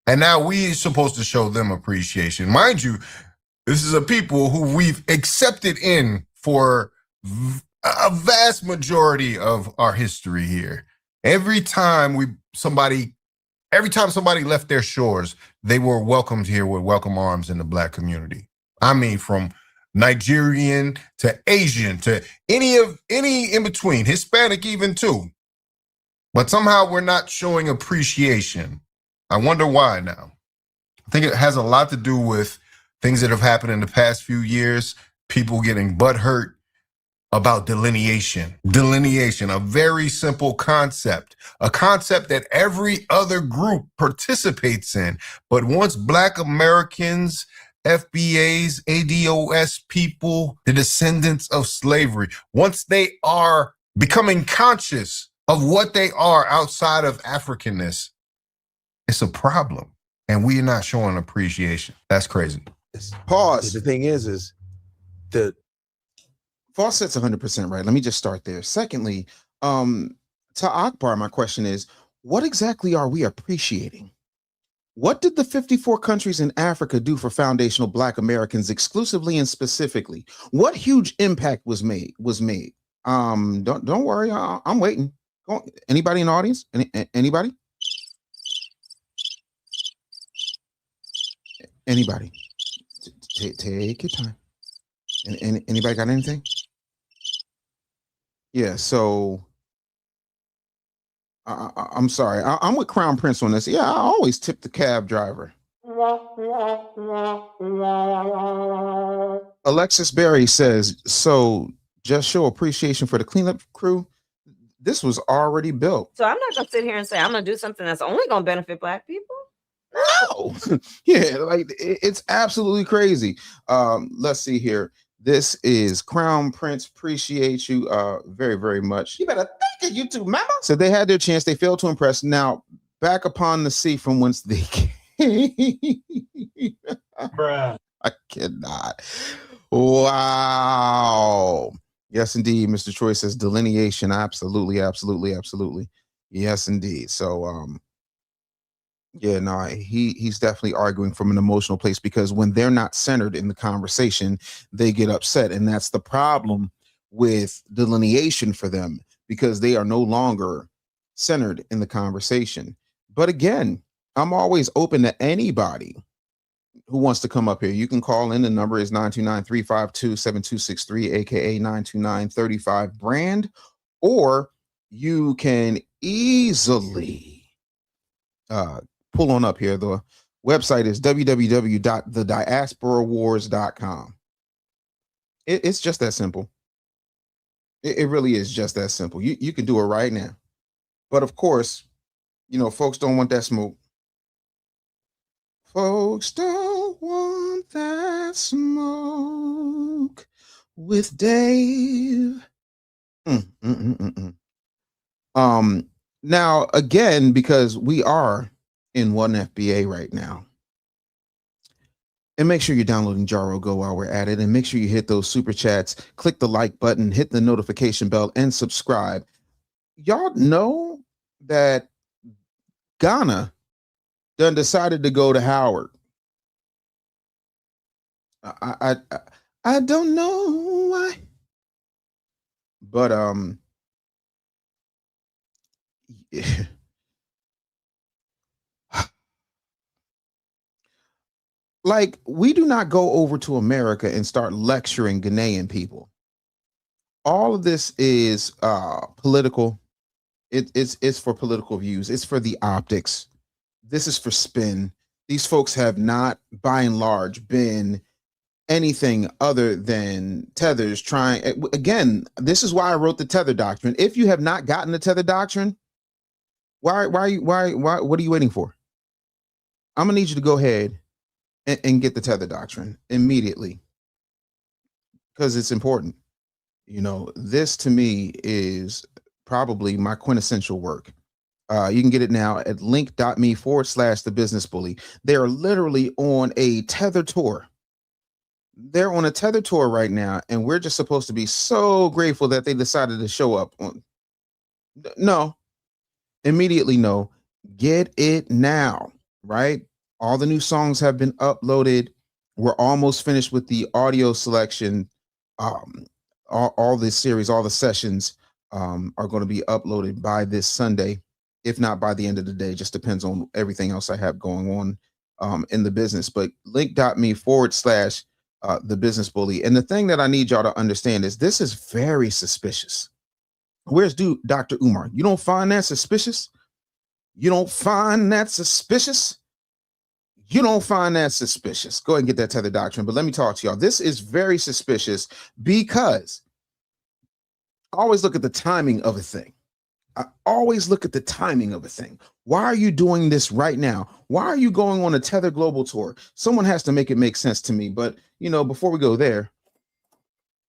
And now we're supposed to show them appreciation. Mind you, this is a people who we've accepted in for a vast majority of our history here. Every time somebody left their shores, they were welcomed here with welcome arms in the Black community. I mean, from Nigerian to Asian to any in between, Hispanic even too. But somehow we're not showing appreciation. I wonder why now. I think it has a lot to do with things that have happened in the past few years, people getting butthurt about delineation. Delineation, a very simple concept, a concept that every other group participates in. But once Black Americans, FBA's, ADOS people, the descendants of slavery, once they are becoming conscious of what they are outside of Africanness, it's a problem. And we're not showing appreciation. That's crazy. Pause. The thing is the Fawcett's 100% right. Let me just start there. Secondly, to Akbar, my question is, what exactly are we appreciating? What did the 54 countries in Africa do for foundational Black Americans exclusively and specifically? What huge impact was made? Don't worry, I'm waiting. Anybody in the audience? Anybody? Anybody? Take your time. Anybody got anything? Yeah, so I'm sorry. I'm with Crown Prince on this. Yeah, I always tip the cab driver. Alexis Berry says, so just show appreciation for the cleanup crew. This was already built. So I'm not gonna sit here and say I'm gonna do something that's only gonna benefit Black people. No. Yeah, like it's absolutely crazy. Let's see here. This is Crown Prince. Appreciate you very, very much. You better thank you too, mama. So they had their chance. They failed to impress. Now, back upon the sea from whence they came. Bruh. I cannot. Wow. Yes, indeed. Mr. Troy says delineation. Absolutely, absolutely, absolutely. Yes, indeed. So, yeah, no, he's definitely arguing from an emotional place, because when they're not centered in the conversation, they get upset. And that's the problem with delineation for them, because they are no longer centered in the conversation. But again, I'm always open to anybody who wants to come up here. You can call in. The number is 929-352-7263, aka 929-35 brand, or you can easily pull on up here. The website is www.thediasporawars.com. It's just that simple. It really is just that simple. You can do it right now. But of course, you know, folks don't want that smoke. Folks don't want that smoke with Dave. Now, again, because we are in one FBA right now, and make sure you're downloading Jaro Go while we're at it, and make sure you hit those super chats, click the like button, hit the notification bell, and subscribe. Y'all know that Ghana done decided to go to Howard. I don't know why. But like, we do not go over to America and start lecturing Ghanaian people. All of this is political. It's for political views. It's for the optics. This is for spin. These folks have not, by and large, been anything other than tethers trying. Again, this is why I wrote the tether doctrine. If you have not gotten the tether doctrine, why what are you waiting for? I'm gonna need you to go ahead and get the tether doctrine immediately, because it's important. You know, this to me is probably my quintessential work. You can get it now at link.me/the business bully. They are literally on a tether tour. They're on a tether tour right now, and we're just supposed to be so grateful that they decided to show up. No, immediately no. Get it now, right? All the new songs have been uploaded. We're almost finished with the audio selection. All this series, all the sessions are going to be uploaded by this Sunday, if not by the end of the day. Just depends on everything else I have going on in the business. But link.me/the business bully. And the thing that I need y'all to understand is this is very suspicious. Where's Dr. Umar? You don't find that suspicious? You don't find that suspicious? You don't find that suspicious? Go ahead and get that tether doctrine. But let me talk to y'all. This is very suspicious because I always look at the timing of a thing. I always look at the timing of a thing. Why are you doing this right now? Why are you going on a Tether Global tour? Someone has to make it make sense to me. But, you know, before we go there,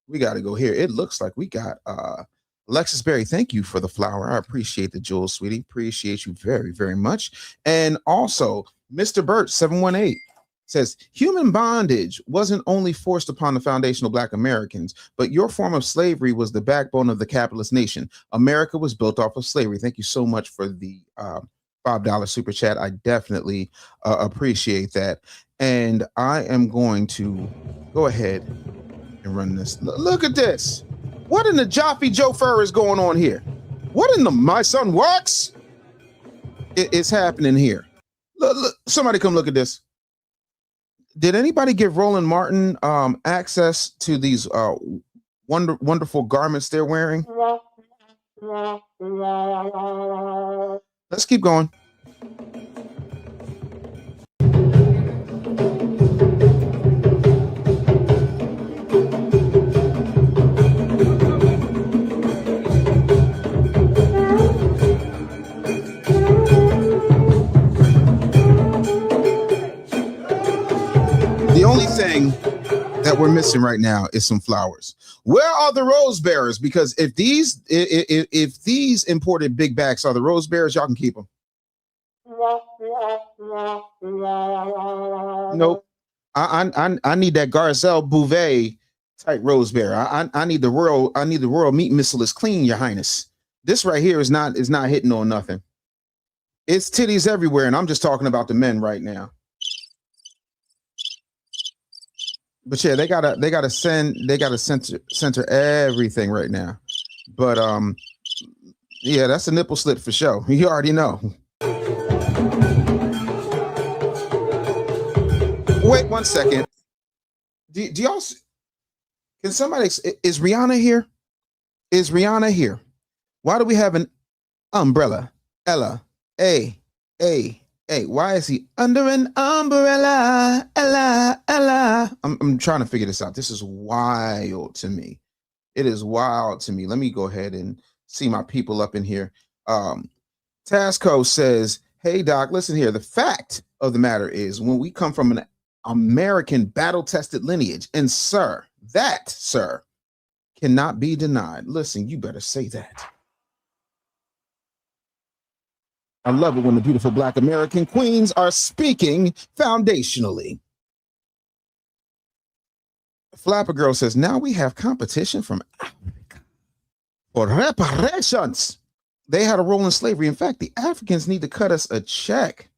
we got to go here. It looks like we got Alexis Berry. Thank you for the flower. I appreciate the jewels, sweetie. Appreciate you very, very much. And also, Mr. Burt 718 says human bondage wasn't only forced upon the foundational Black Americans, but your form of slavery was the backbone of the capitalist nation. America was built off of slavery. Thank you so much for the $5 super chat. I definitely appreciate that. And I am going to go ahead and run this. Look at this. What in the Jaffe Joe Fur is going on here? What in the My Son Works? It's happening here. Look, somebody come look at this. Did anybody give Roland Martin access to these wonderful garments they're wearing? Let's keep going. The only thing that we're missing right now is some flowers. Where are the rose bearers? Because if these imported big backs are the rose bearers, y'all can keep them. Nope. I need that Garcelle Bouvet type rose bearer. I need the royal meat missile is clean, Your Highness. This right here is not hitting on nothing. It's titties everywhere, and I'm just talking about the men right now. But yeah, they gotta center everything right now. But yeah, that's a nipple slit for sure. You already know. Wait 1 second. Do y'all? Can somebody? Is Rihanna here? Is Rihanna here? Why do we have an umbrella? Ella, A. Why is he under an umbrella? Ella. I'm trying to figure this out. This is wild to me. It is wild to me. Let me go ahead and see my people up in here. Tasco says, hey, Doc, listen here. The fact of the matter is when we come from an American battle-tested lineage, and sir, cannot be denied. Listen, you better say that. I love it when the beautiful Black American queens are speaking foundationally. Flapper Girl says, now we have competition from Africa for reparations. They had a role in slavery. In fact, the Africans need to cut us a check.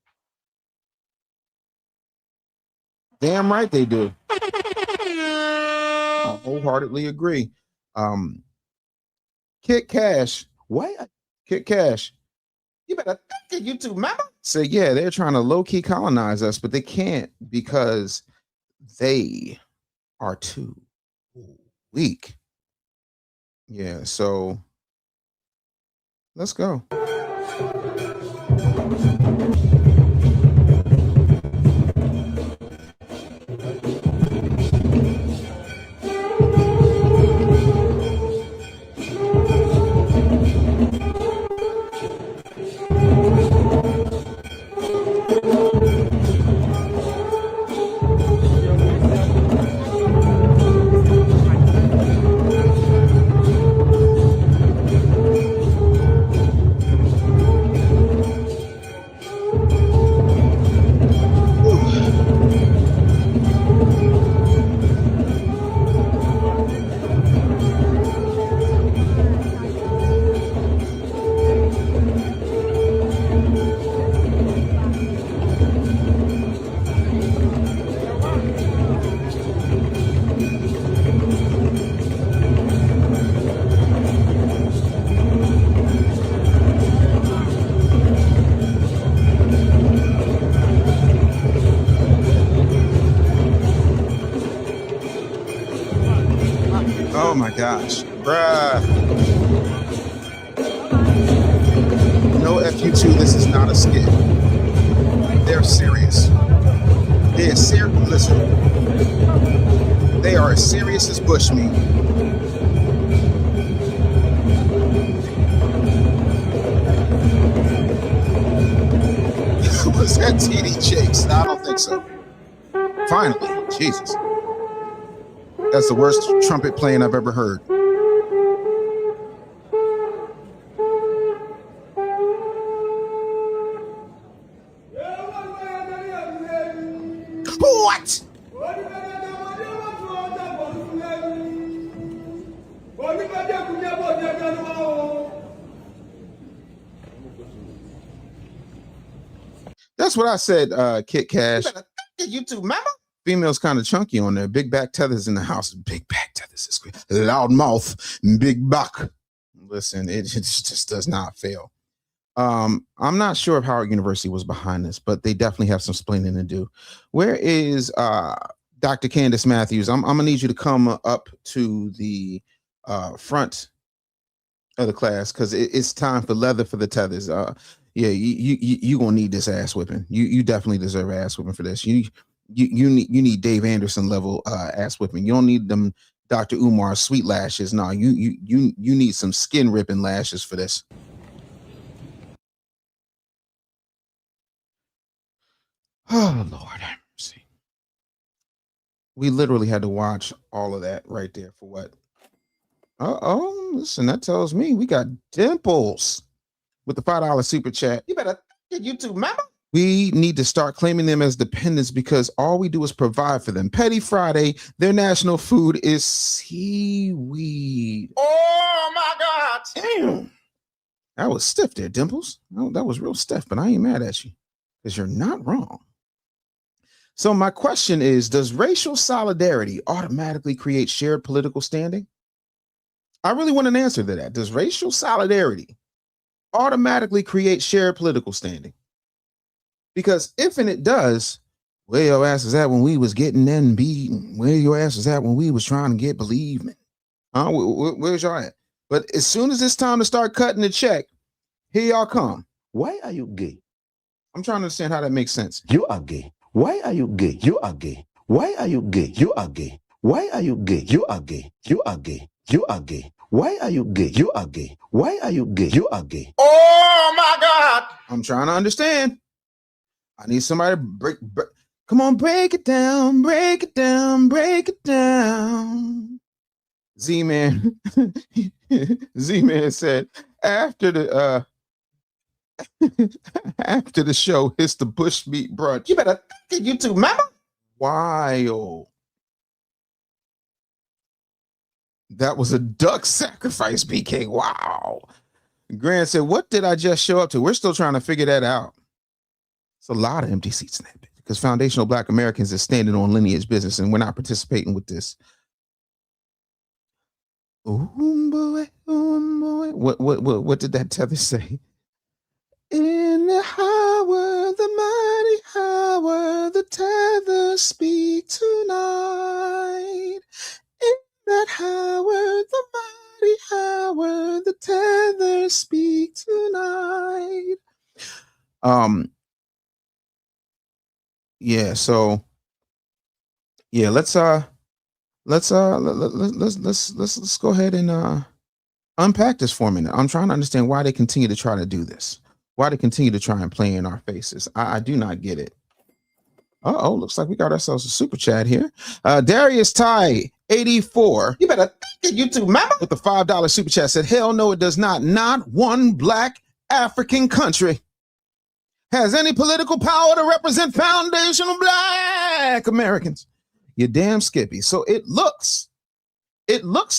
Damn right they do. I wholeheartedly agree. Kit Cash. Why? Kit Cash. You better think of YouTube, mama. Say, yeah, they're trying to low-key colonize us, but they can't because they are too weak. Yeah, so let's go. Oh my gosh, bruh. No FU2, this is not a skit. They're serious. They're serious. Listen, they are as serious as Bushmeat. Was that TD Jakes? No, I don't think so. Finally, Jesus. That's the worst trumpet playing I've ever heard. What? That's what I said, Kit Cash. YouTube, mama. Female's kind of chunky on there. Big back tethers in the house. Big back tethers is great. Loud mouth, big buck. Listen, it just does not fail. I'm not sure if Howard University was behind this, but they definitely have some explaining to do. Where is Dr. Candace Matthews? I'm gonna need you to come up to the front of the class because it's time for leather for the tethers. Yeah, you gonna need this ass whipping. You definitely deserve ass whipping for this. You need Dave Anderson level ass whipping. You don't need them Dr. Umar sweet lashes. No, you need some skin ripping lashes for this. Oh Lord have mercy. We literally had to watch all of that right there for what? Oh, listen, that tells me we got Dimples with the $5 super chat. You better get YouTube, mama. We need to start claiming them as dependents because all we do is provide for them. Petty Friday, their national food is seaweed. Oh my God. Damn. That was stiff there, Dimples. Oh, that was real stiff, but I ain't mad at you because you're not wrong. So my question is, does racial solidarity automatically create shared political standing? I really want an answer to that. Does racial solidarity automatically create shared political standing? Because if and it does, where your ass was at when we was getting then beaten, where your ass was at when we was trying to get believement. Where's y'all at? But as soon as it's time to start cutting the check, here y'all come. Why are you gay? I'm trying to understand how that makes sense. You are gay. Why are you gay? You are gay. Why are you gay? You are gay. Why are you gay? You are gay. You are gay. You are gay. Why are you gay? You are gay. Why are you gay? You are gay. Oh my God. I'm trying to understand. I need somebody to break. Come on, break it down, break it down, break it down. Z-Man. Z-Man said, after the after the show, it's the bushmeat brunch. You better get YouTube, mama. Wild. That was a duck sacrifice, BK. Wow. Grant said, what did I just show up to? We're still trying to figure that out. It's a lot of empty seats in that bit because foundational Black Americans is standing on lineage business and we're not participating with this. Ooh, boy, ooh, boy. What did that tether say? In the hour, the mighty hour, the tether speak tonight. In that hour, the mighty hour, the tether speak tonight. Yeah, so yeah, let's go ahead and unpack this for a minute. I'm trying to understand why they continue to try to do this. Why they continue to try and play in our faces. I do not get it. Uh-oh, looks like we got ourselves a super chat here. Darius Ty 84. You better thank you too, mama. With the $5 super chat said, hell no, it does not. Not one black African country has any political power to represent foundational black Americans. You damn Skippy. So it looks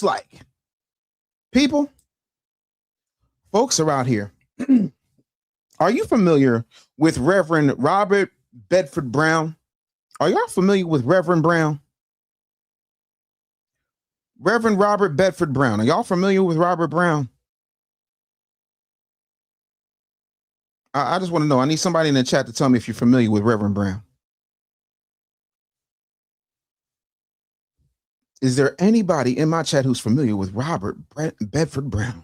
like people, folks are out here. Are you familiar with Reverend Robert Bedford Brown? Are y'all familiar with Reverend Brown? Reverend Robert Bedford Brown. Are y'all familiar with Robert Brown? I just want to know. I need somebody in the chat to tell me if you're familiar with Reverend Brown. Is there anybody in my chat who's familiar with Robert Bedford Brown?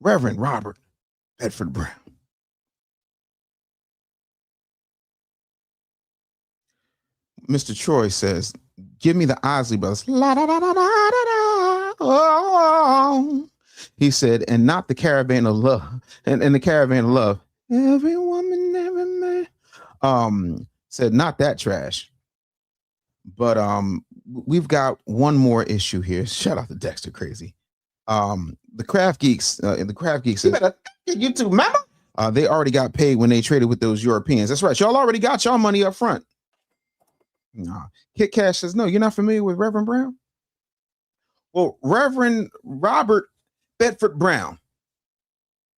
Reverend Robert Bedford Brown. Mr. Troy says, give me the Isley Brothers. La, da, da, da, da, da, da. Oh. He said, and not the Caravan of Love. And the Caravan of Love. Every woman, every man. Said not that trash. But we've got one more issue here. Shout out to Dexter Crazy. The Craft Geeks and the Craft Geeks. You better you too, mama. They already got paid when they traded with those Europeans. That's right. Y'all already got y'all money up front. Nah. Kit Cash says, no, you're not familiar with Reverend Brown? Well, Reverend Robert Bedford Brown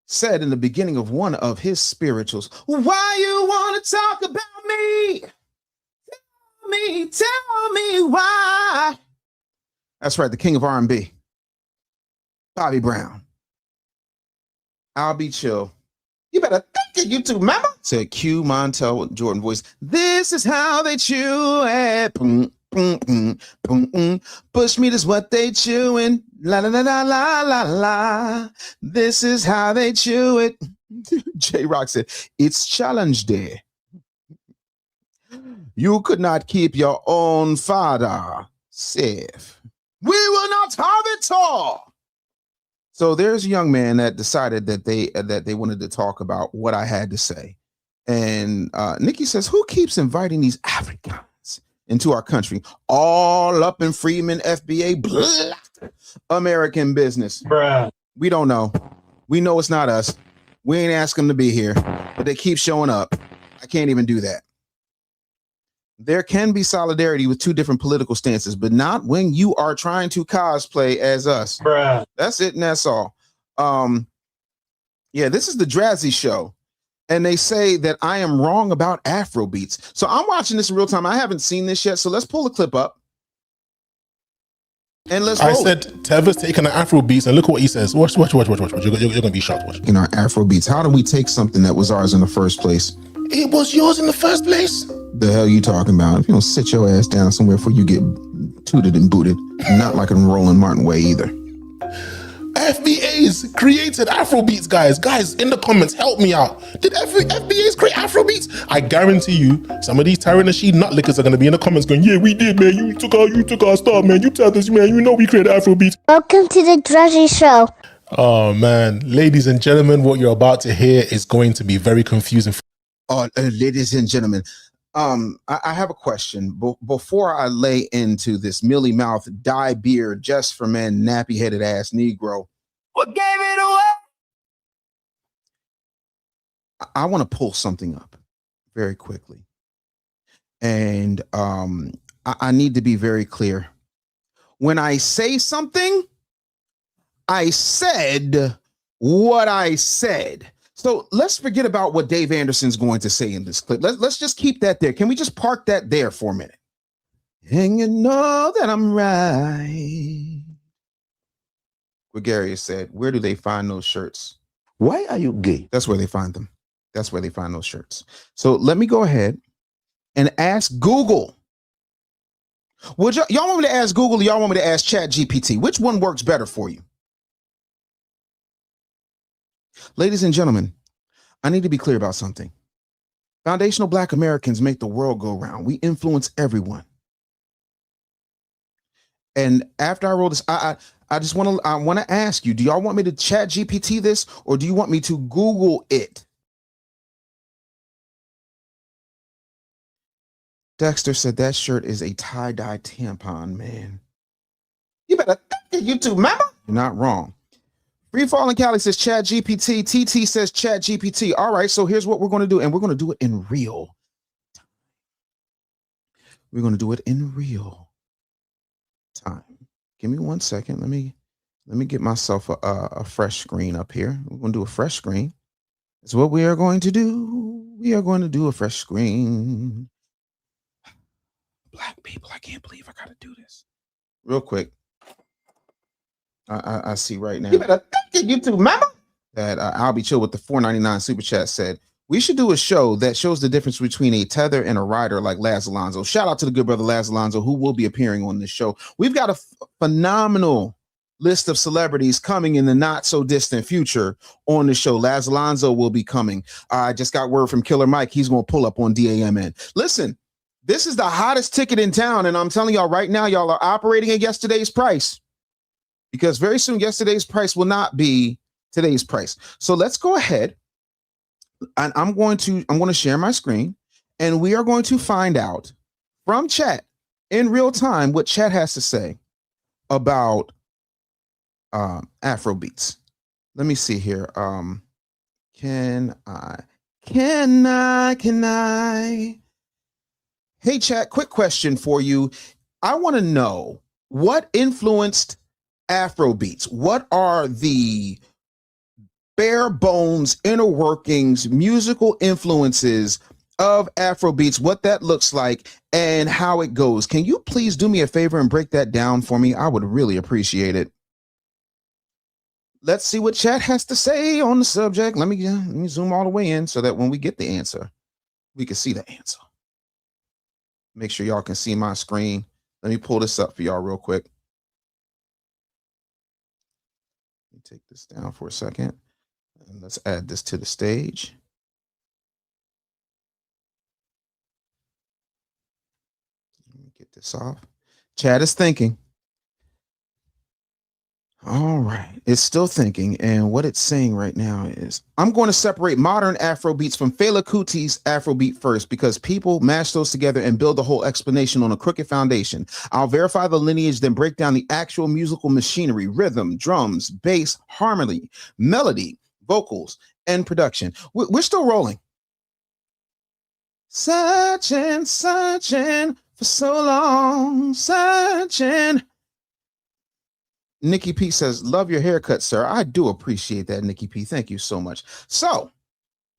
said in the beginning of one of his spirituals, why you want to talk about me? Tell me why. That's right, the king of R&B. Bobby Brown. I'll be chill. You better thank you too, mama. Said Q Montel Jordan voice. This is how they chew it. Boom, boom, boom, boom, boom. Bush meat is what they chewing. La la la la la la la. This is how they chew it. J Rock said, it's challenge day. You could not keep your own father safe. We will not have it all. So there's a young man that decided that they wanted to talk about what I had to say. And Nikki says, who keeps inviting these Africans into our country? All up in Freeman, FBA, blah, American business. Bruh. We don't know. We know it's not us. We ain't asked them to be here, but they keep showing up. I can't even do that. There can be solidarity with two different political stances, but not when you are trying to cosplay as us. Bruh. That's it, and that's all. Yeah, this is the Drazzy show, and they say that I am wrong about Afro beats. So I'm watching this in real time. I haven't seen this yet, so let's pull the clip up. And let's roll. I said Teva's taking the Afro beats, and look at what he says. Watch. You're gonna be shocked. Watch. In our Afro beats, how do we take something that was ours in the first place? It was yours in the first place. The hell you talking about? If you don't sit your ass down somewhere before you get tooted and booted, not like in Roland Martin way either. FBA's created Afro beats, guys. Guys, in the comments, help me out. Did FBA's create Afro beats? I guarantee you, some of these Tyron Nasheed nutlickers are gonna be in the comments going, "Yeah, we did, man. You took our star, man. You tell us, man. You know we created Afro beats." Welcome to the Drazzy Show. Oh man, ladies and gentlemen, what you're about to hear is going to be very confusing. Ladies and gentlemen, I have a question. Before I lay into this mealy mouth, dye beard, just for men, nappy headed ass Negro, what gave it away? I want to pull something up very quickly, and I need to be very clear. When I say something, I said what I said. So let's forget about what Dave Anderson's going to say in this clip. Let's just keep that there. Can we just park that there for a minute? And you know that I'm right. Gregarious said, where do they find those shirts? Why are you gay? That's where they find them. That's where they find those shirts. So let me go ahead and ask Google. Would y'all want me to ask Google or y'all want me to ask ChatGPT? Which one works better for you? Ladies and gentlemen, I need to be clear about something. Foundational Black Americans make the world go round. We influence everyone. And after I roll this, I just want to ask you, do y'all want me to ChatGPT this or do you want me to Google it? Dexter said that shirt is a tie-dye tampon, man. You better thank YouTube, mama. You're not wrong. Free Falling Cali says ChatGPT. TT says ChatGPT. All right, so here's what we're going to do, and we're going to do it in real time. We're going to do it in real time. Give me 1 second. Let me get myself a fresh screen up here. We're going to do a fresh screen. That's what we are going to do. We are going to do a fresh screen. Black people, I can't believe I got to do this. Real quick. I see right now. You better thank YouTube, mama. That I'll be chill with the $4.99 super chat said, we should do a show that shows the difference between a tether and a rider like Laz Alonso. Shout out to the good brother Laz Alonso, who will be appearing on this show. We've got a phenomenal list of celebrities coming in the not so distant future on the show. Laz Alonso will be coming. I just got word from Killer Mike. He's going to pull up on D.A.M.N. Listen, this is the hottest ticket in town. And I'm telling y'all right now, y'all are operating at yesterday's price. Because very soon, yesterday's price will not be today's price. So let's go ahead. And I'm going to share my screen. And we are going to find out from chat in real time what chat has to say about Afro beats. Let me see here. Can I? Hey, chat, quick question for you. I want to know what influenced Afro beats. What are the bare bones inner workings, musical influences of Afro beats, what that looks like and how it goes? Can you please do me a favor and break that down for me? I would really appreciate it. Let's see what chat has to say on the subject. Let me zoom all the way in so that when we get the answer, we can see the answer. Make sure y'all can see my screen. Let me pull this up for y'all real quick. Let me take this down for a second. And let's add this to the stage. Let me get this off. Chat is thinking. All right, it's still thinking, and what it's saying right now is, I'm going to separate modern Afro beats from Fela Kuti's Afro beat first, because people mash those together and build a whole explanation on a crooked foundation. I'll verify the lineage, then break down the actual musical machinery, rhythm, drums, bass, harmony, melody, vocals, and production. We're still rolling. Searching for so long, searching. Nikki P says, love your haircut, sir. I do appreciate that, Nikki P. Thank you so much. So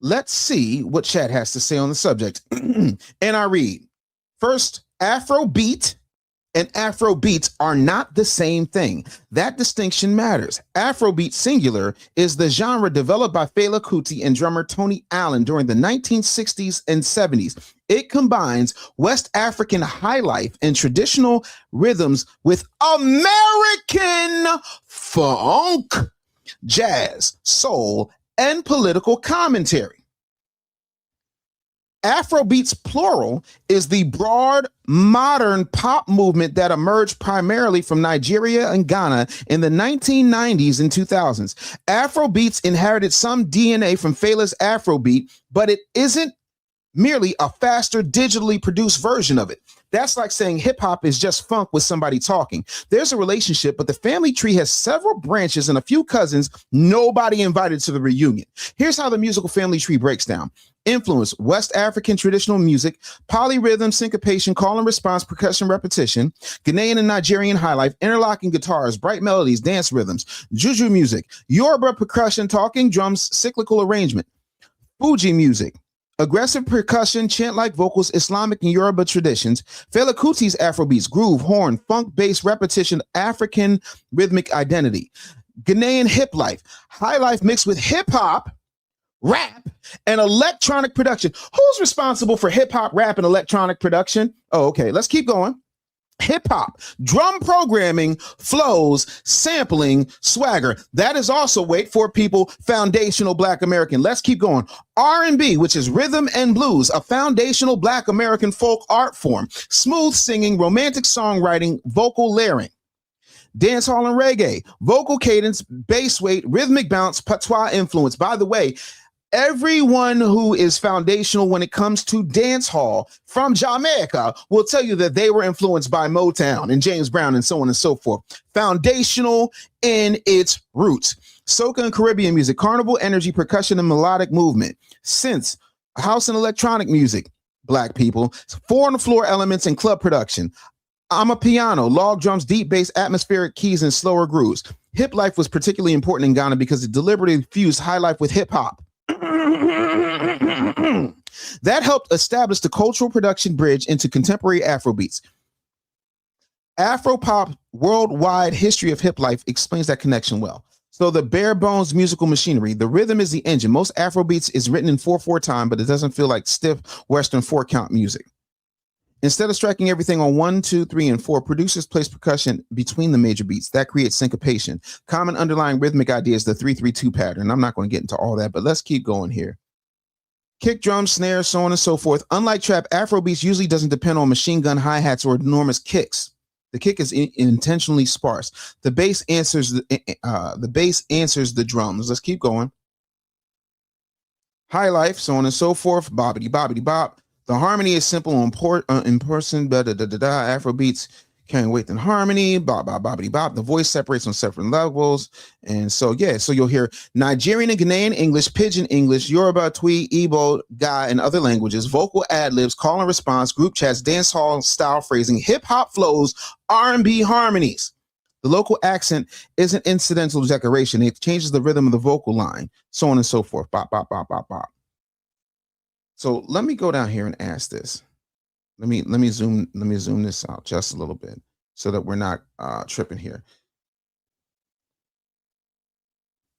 let's see what chat has to say on the subject. And I read, first, Afro beat and Afro beats are not the same thing. That distinction matters. Afrobeat singular is the genre developed by Fela Kuti and drummer Tony Allen during the 1960s and 70s. It combines West African high life and traditional rhythms with American funk, jazz, soul, and political commentary. Afrobeats, plural, is the broad modern pop movement that emerged primarily from Nigeria and Ghana in the 1990s and 2000s. Afrobeats inherited some DNA from Fela's Afrobeat, but it isn't merely a faster digitally produced version of it. That's like saying hip hop is just funk with somebody talking. There's a relationship, but the family tree has several branches and a few cousins nobody invited to the reunion. Here's how the musical family tree breaks down. Influence: West African traditional music, polyrhythm, syncopation, call and response, percussion, repetition, Ghanaian and Nigerian highlife, interlocking guitars, bright melodies, dance rhythms, juju music, Yoruba percussion, talking drums, cyclical arrangement, Fuji music, aggressive percussion, chant-like vocals, Islamic and Yoruba traditions, Fela Kuti's Afrobeats, groove, horn, funk, bass, repetition, African rhythmic identity. Ghanaian hip life. High life mixed with hip hop, rap, and electronic production. Who's responsible for hip hop, rap, and electronic production? Oh, okay. Let's keep going. Hip hop, drum programming, flows, sampling, swagger. That is also, wait for people, foundational Black American. Let's keep going. R&B, which is rhythm and blues, a foundational Black American folk art form. Smooth singing, romantic songwriting, vocal layering. Dancehall and reggae, vocal cadence, bass weight, rhythmic bounce, patois influence. By the way, everyone who is foundational when it comes to dance hall from Jamaica will tell you that they were influenced by Motown and James Brown and so on and so forth. Foundational in its roots. Soca and Caribbean music, carnival energy, percussion, and melodic movement. Synths, house and electronic music, Black people. 4-on-the-floor elements and club production. Amapiano, log drums, deep bass, atmospheric keys, and slower grooves. Hip life was particularly important in Ghana because it deliberately fused high life with hip hop. That helped establish the cultural production bridge into contemporary Afrobeats. Afropop worldwide history of hip life explains that connection well. So the bare bones musical machinery, the rhythm is the engine. Most Afrobeats is written in 4/4 time, but it doesn't feel like stiff Western 4-count music. Instead of striking everything on 1, 2, 3, and 4, producers place percussion between the major beats. That creates syncopation. Common underlying rhythmic idea is the 3-3-2 pattern. I'm not going to get into all that, but let's keep going here. Kick, drum, snare, so on and so forth. Unlike trap, Afrobeats usually doesn't depend on machine gun hi-hats or enormous kicks. The kick is intentionally sparse. The bass answers the drums. Let's keep going. High life, so on and so forth. Bobbity, bobbity, bop. The harmony is simple in person. Afrobeats can't wait in harmony. Bop, bop, bobbity, bop. The voice separates on separate levels. And so, yeah, so you'll hear Nigerian and Ghanaian English, Pidgin English, Yoruba, Twi, Igbo, Ga, and other languages, vocal ad-libs, call and response, group chats, dance hall style phrasing, hip-hop flows, R&B harmonies. The local accent isn't incidental decoration. It changes the rhythm of the vocal line, so on and so forth. Bop, bop, bop, bop, bop. So let me go down here and ask this. Let me zoom this out just a little bit so that we're not tripping here.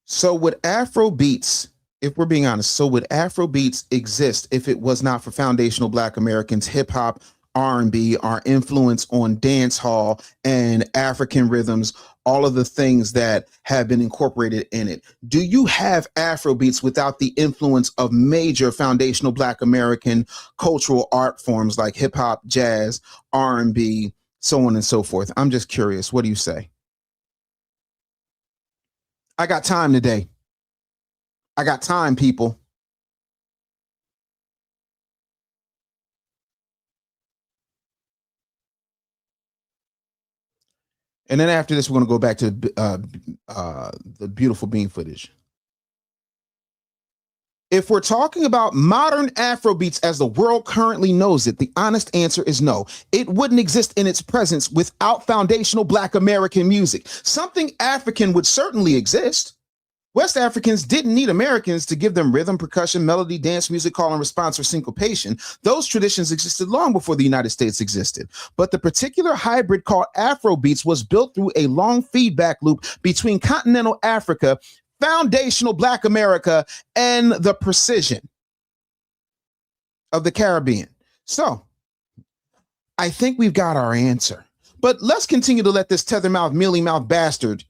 So would Afrobeats, if we're being honest, so would Afrobeats exist if it was not for foundational Black Americans, hip hop, R&B, our influence on dance hall and African rhythms, all of the things that have been incorporated in it? Do you have Afrobeats without the influence of major foundational Black American cultural art forms like hip hop, jazz, R&B, so on and so forth? I'm just curious. What do you say? I got time today. I got time, people. And then after this, we're going to go back to the beautiful bean footage. If we're talking about modern Afrobeats as the world currently knows it, the honest answer is no. It wouldn't exist in its presence without foundational Black American music. Something African would certainly exist. West Africans didn't need Americans to give them rhythm, percussion, melody, dance, music, call and response, or syncopation. Those traditions existed long before the United States existed. But the particular hybrid called Afrobeats was built through a long feedback loop between continental Africa, foundational Black America, and the precision of the Caribbean. So I think we've got our answer. But let's continue to let this tether-mouthed, mealy-mouthed bastard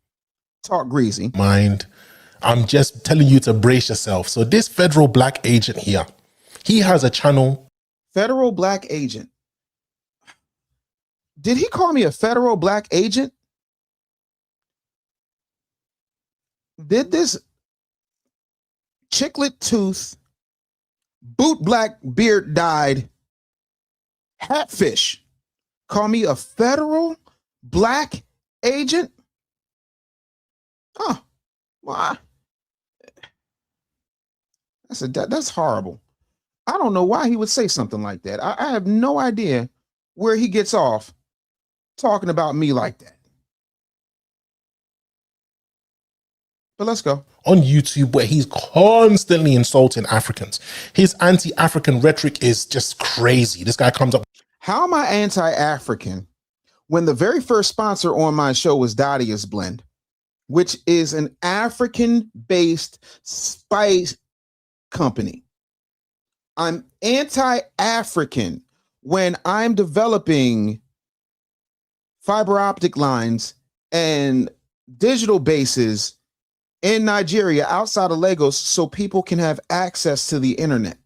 talk greasy. Mind. I'm just telling you to brace yourself. So this federal Black agent here, he has a channel. Federal Black agent. Did he call me a federal Black agent? Did this chiclet tooth, boot black beard dyed hatfish call me a federal Black agent? Huh. Why? That's horrible. I don't know why he would say something like that. I have no idea where he gets off talking about me like that. But let's go. On YouTube, where he's constantly insulting Africans. His anti-African rhetoric is just crazy. This guy comes up. How am I anti-African when the very first sponsor on my show was D.A.M.N? which is an African-based spice company. I'm anti-African when I'm developing fiber optic lines and digital bases in Nigeria outside of Lagos so people can have access to the internet.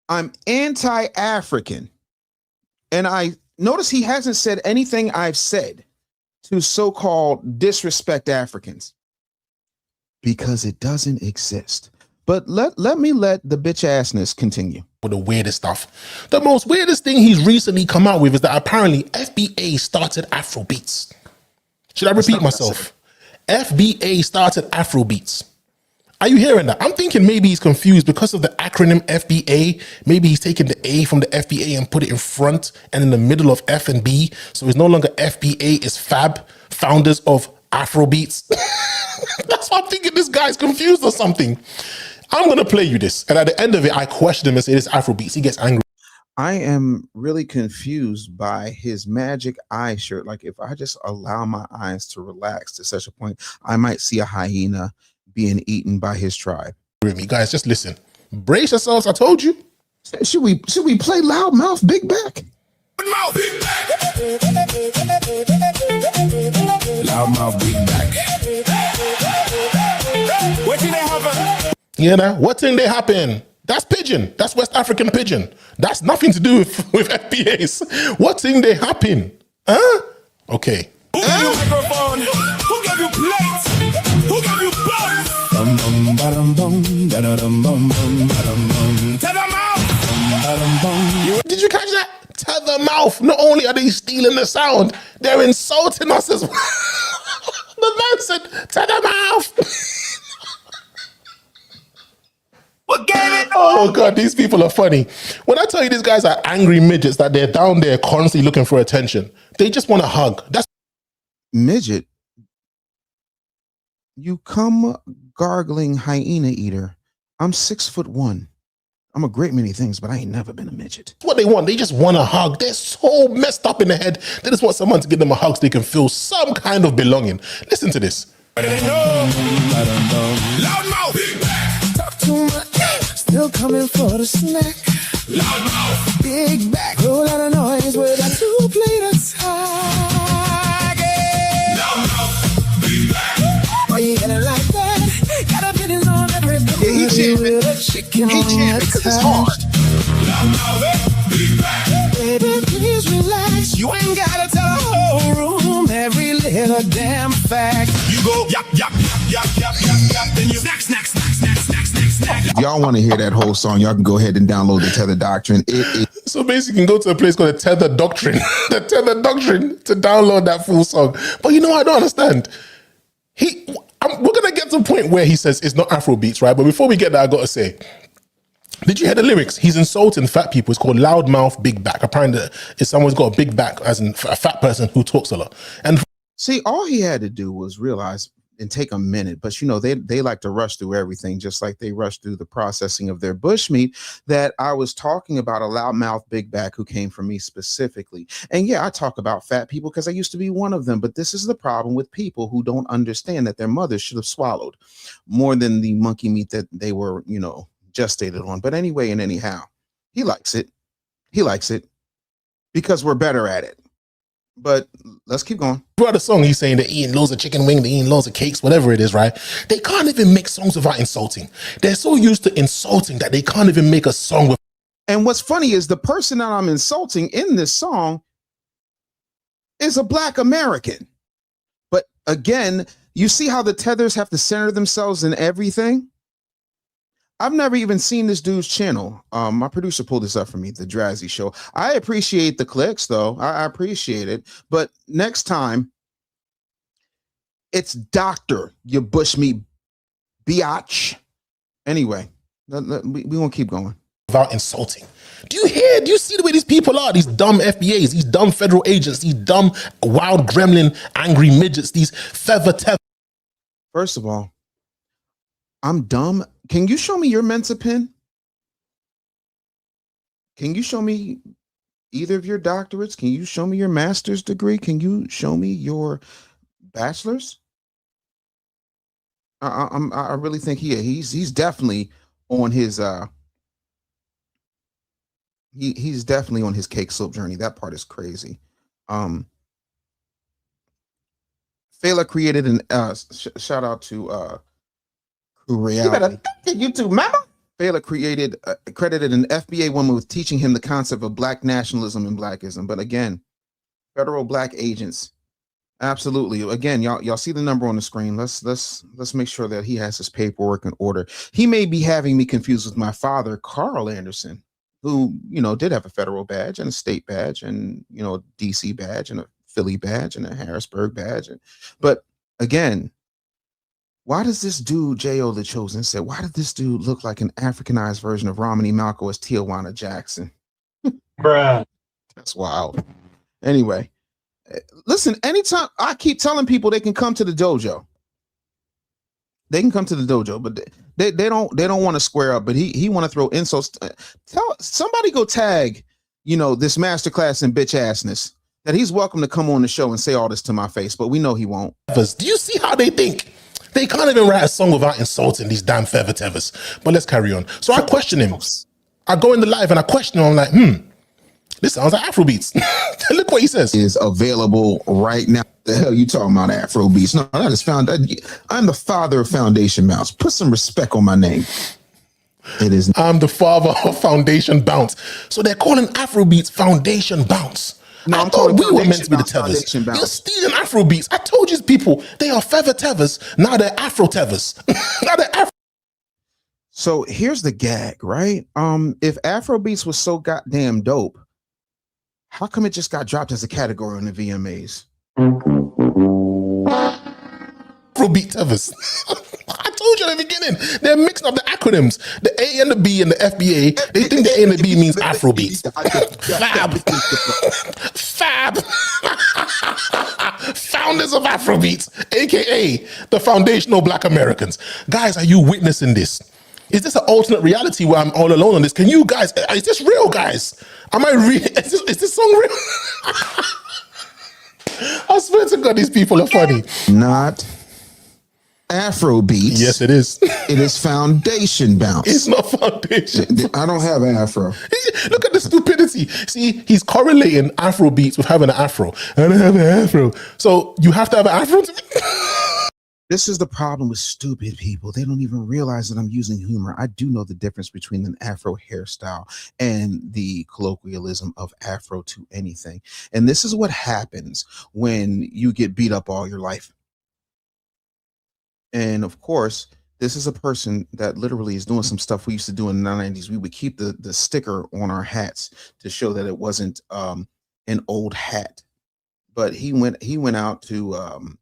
I'm anti-African. And I notice he hasn't said anything I've said to so-called disrespect Africans because it doesn't exist. But let me let the bitch assness continue. With the weirdest stuff. The most weirdest thing he's recently come out with is that apparently FBA started Afrobeats. Should I repeat myself? FBA started Afrobeats. Are you hearing that? I'm thinking maybe he's confused because of the acronym FBA. Maybe he's taken the A from the FBA and put it in front and in the middle of F and B. So it's no longer FBA, it's Fab, founders of Afrobeats. That's why I'm thinking this guy's confused or something. I'm going to play you this. And at the end of it, I question him and say, this Afrobeats. He gets angry. I am really confused by his magic eye shirt. Like if I just allow my eyes to relax to such a point, I might see a hyena being eaten by his tribe. You guys, just listen. Brace yourselves. I told you. Should we play Loudmouth Big Back? Loudmouth Big Back. What did they happen? You know, what thing they happen? That's pigeon. That's West African pigeon. That's nothing to do with FBAs. What thing they happen? Huh? Okay. Who gave you microphone? Who gave you plates? Who gave you buns? Tether mouth. Did you catch that? Tether mouth. Not only are they stealing the sound, they're insulting us as well. The man said, tether mouth. Oh God, these people are funny. When I tell you these guys are angry midgets, that they're down there constantly looking for attention, they just want a hug. That's midget. You come gargling hyena eater. I'm 6'1". I'm a great many things, but I ain't never been a midget. what they want. They just want a hug. They're so messed up in the head. They just want someone to give them a hug so they can feel some kind of belonging. Listen to this. Loudmouth. Talk too much. Still coming for the snack. Loudmouth. Big back. Roll out of noise with a 2-plate attack. Loudmouth. Big back. Why you getting like that? Got opinions on everybody. Yeah, he jamming. He jamming because it's hard. Loudmouth. Big back. Baby, please relax. You ain't gotta tell the whole room every little damn fact. You go yap yap yap yap yap yap. Then you snack snack snack snack snack snack snack. If y'all want to hear that whole song, y'all can go ahead and download the Tether Doctrine. So basically, you can go to a place called the Tether Doctrine, the Tether Doctrine, to download that full song. But you know, I don't understand. We're gonna get to a point where he says it's not Afrobeats, right? But before we get there, I gotta say, did you hear the lyrics? He's insulting fat people. It's called loudmouth big back. Apparently, if someone's got a big back, as in a fat person who talks a lot. And see, all he had to do was realize and take a minute. But you know, they like to rush through everything, just like they rush through the processing of their bushmeat. That I was talking about a loudmouth big back who came from me specifically. And yeah, I talk about fat people because I used to be one of them. But this is the problem with people who don't understand that their mothers should have swallowed more than the monkey meat that they were, you know, gestated on. But anyway and anyhow, he likes it. He likes it because we're better at it. But let's keep going. Throughout the song, he's saying they're eating loads of chicken wing, they're eating loads of cakes, whatever it is, right? They can't even make songs without insulting. They're so used to insulting that they can't even make a song with. And what's funny is the person that I'm insulting in this song is a Black American. But again, you see how the tethers have to center themselves in everything? I've never even seen this dude's channel. My producer pulled this up for me, The Drazzy Show. I appreciate the clicks, though. I appreciate it. But next time, it's Doctor, you bushmeat biatch. Anyway, we won't keep going. Without insulting. Do you see the way these people are? These dumb FBAs, these dumb federal agents, these dumb wild gremlin angry midgets, these feather tether. First of all, I'm dumb. Can you show me your Mensa pin? Can you show me either of your doctorates? Can you show me your master's degree? Can you show me your bachelor's? I really think he's definitely on his he's definitely on his cake slope journey. That part is crazy. Fela created an shout out to Reality. You better YouTube, mama. Fela credited an FBA woman with teaching him the concept of black nationalism and blackism. But again, federal black agents, absolutely. Again, y'all see the number on the screen. Let's make sure that he has his paperwork in order. He may be having me confused with my father, Carl Anderson, who did have a federal badge and a state badge and DC badge and a Philly badge and a Harrisburg badge. But again, why does this dude, J.O. The Chosen said, why did this dude look like an Africanized version of Romany Malco as Tijuana Jackson? Bruh. That's wild. Anyway, listen, anytime I keep telling people they can come to the dojo. They can come to the dojo, but they don't want to square up, but he want to throw insults. Tell somebody go tag, this masterclass in bitch assness that he's welcome to come on the show and say all this to my face, but we know he won't. Do you see how they think? They can't even write a song without insulting these damn feather tethers. But let's carry on. So I question him. I go in the live and I question him. I'm like, this sounds like Afrobeats. Look what he says. Is available right now. The hell you talking about Afrobeats? No, that is found. I'm the father of Foundation Bounce. Put some respect on my name. It is. I'm the father of Foundation Bounce. So they're calling Afrobeats Foundation Bounce. No, I thought we were meant to be the tethers. You're stealing Afrobeats. I told you people, they are feather tethers. Now they're Afro tethers. Now they're Afro. So here's the gag, right? If Afrobeats was so goddamn dope, how come it just got dropped as a category on the VMAs? Afrobeat tethers. I told you at the beginning, they're mixing up the acronyms. The A and the B and the FBA, they think the A and the B means Afrobeats. Fab. Fab. Founders of Afrobeats, aka the foundational Black Americans. Guys, are you witnessing this? Is this an alternate reality where I'm all alone on this? Can you guys, is this real, guys? Am I real? Is this song real? I swear to God, these people are funny. Not Afrobeats. Yes, it is. It is Foundation Bounce. It's not Foundation. I don't have an afro. Look at the stupidity. See, he's correlating Afrobeats with having an afro. I don't have an afro. So you have to have an afro to This is the problem with stupid people. They don't even realize that I'm using humor. I do know the difference between an afro hairstyle and the colloquialism of afro to anything. And this is what happens when you get beat up all your life. And of course, this is a person that literally is doing some stuff we used to do in the 90s. We would keep the sticker on our hats to show that it wasn't an old hat. But he went out to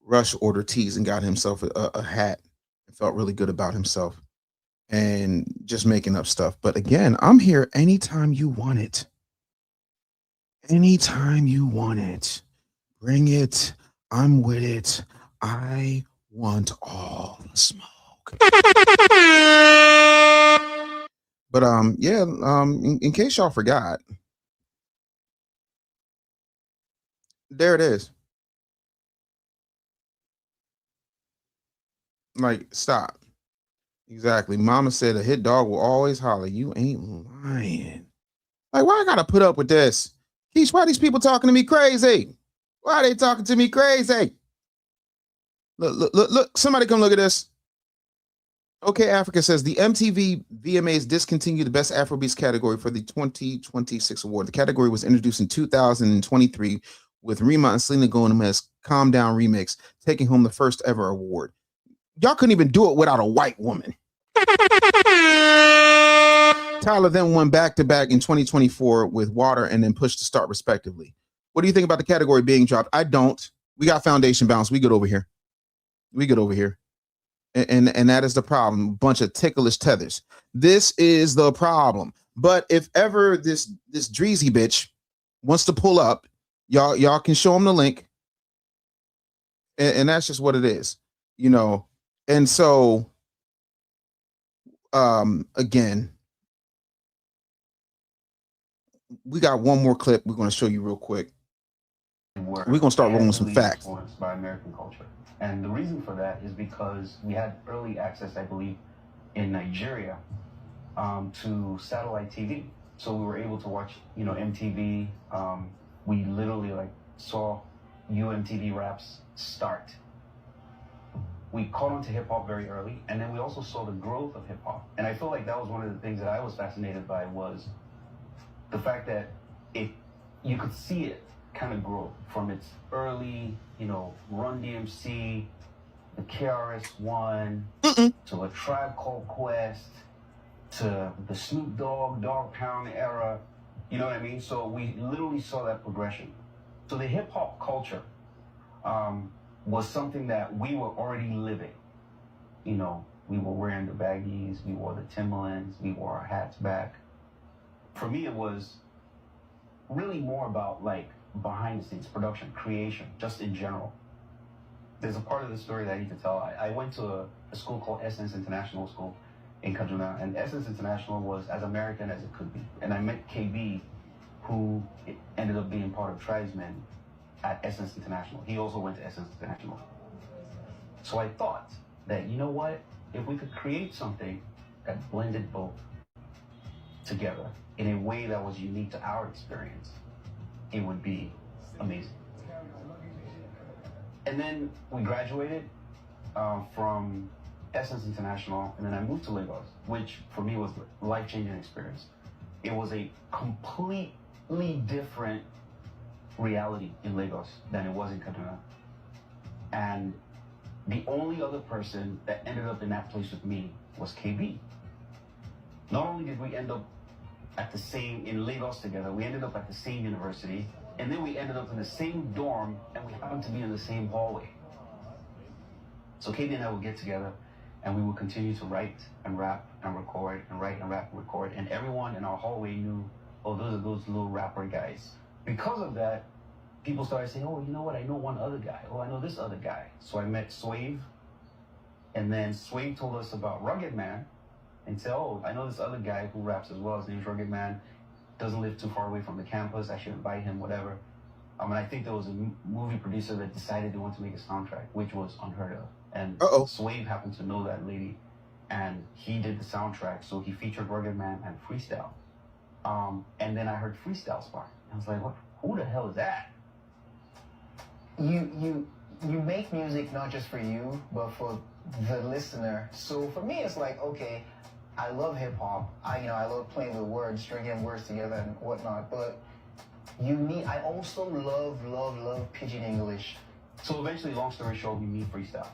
rush order tees and got himself a hat and felt really good about himself and just making up stuff. But again, I'm here anytime you want it. Anytime you want it. Bring it. I'm with it. I want all the smoke. But in case y'all forgot, there it is. Like, stop. Exactly. Mama said a hit dog will always holler. You ain't lying. Like, why I gotta put up with this? Keish, why are these people talking to me crazy? Why are they talking to me crazy? Look. Somebody come look at this. Okay, Africa says the MTV VMAs discontinued the Best Afrobeats category for the 2026 award. The category was introduced in 2023 with Rema and Selena Gomez's Calm Down remix, taking home the first ever award. Y'all couldn't even do it without a white woman. Tyler then won back-to-back in 2024 with Water and then Push to Start respectively. What do you think about the category being dropped? I don't. We got Foundation Bounce. We good over here. And that is the problem. Bunch of ticklish tethers. This is the problem. But if ever this Dreezy bitch wants to pull up, y'all can show him the link. And that's just what it is, And so, again, we got one more clip we're going to show you real quick. We're gonna start rolling some facts. Influenced by American culture, and the reason for that is because we had early access, I believe, in Nigeria, to satellite TV. So we were able to watch, you know, MTV. We literally like saw UMTV raps start. We caught on to hip hop very early, and then we also saw the growth of hip hop. And I feel like that was one of the things that I was fascinated by, was the fact that you could see it kind of grow from its early, you know, Run DMC, the KRS-One, to A Tribe Called Quest, to the Snoop Dogg, Dogg Pound era. You know what I mean? So we literally saw that progression. So the hip hop culture was something that we were already living. You know, we were wearing the baggies, we wore the Timberlands, we wore our hats back. For me, it was really more about like behind the scenes production, creation, just in general. There's a part of the story that I need to tell. I went to a school called Essence International School in Kaduna, and Essence International was as American as it could be. And I met KB, who ended up being part of Tribesmen at Essence International. He also went to Essence International. So I thought that, you know what, if we could create something that blended both together in a way that was unique to our experience, it would be amazing. And then we graduated from Essence International, and then I moved to Lagos, which for me was a life-changing experience. It was a completely different reality in Lagos than it was in Kaduna. And the only other person that ended up in that place with me was KB. Not only did we end up in Lagos together, we ended up at the same university, and then we ended up in the same dorm, and we happened to be in the same hallway. So KB and I would get together, and we would continue to write and rap and record, and write and rap and record, and everyone in our hallway knew, oh, those are those little rapper guys. Because of that, people started saying, oh, you know what, I know one other guy. Oh, I know this other guy. So I met Swave, and then Swave told us about Rugged Man, and said, oh, I know this other guy who raps as well. His name's Rugged Man. Doesn't live too far away from the campus. I should invite him, whatever. And I think there was a movie producer that decided they wanted to make a soundtrack, which was unheard of. And Swave happened to know that lady, and he did the soundtrack. So he featured Rugged Man and Freestyle. And then I heard Freestyle Spark. I was like, what? Who the hell is that? You make music not just for you, but for the listener. So for me, it's like, okay, I love hip hop. I love playing with words, stringing words together and whatnot. But I also love pidgin English. So eventually, long story short, we meet Freestyle.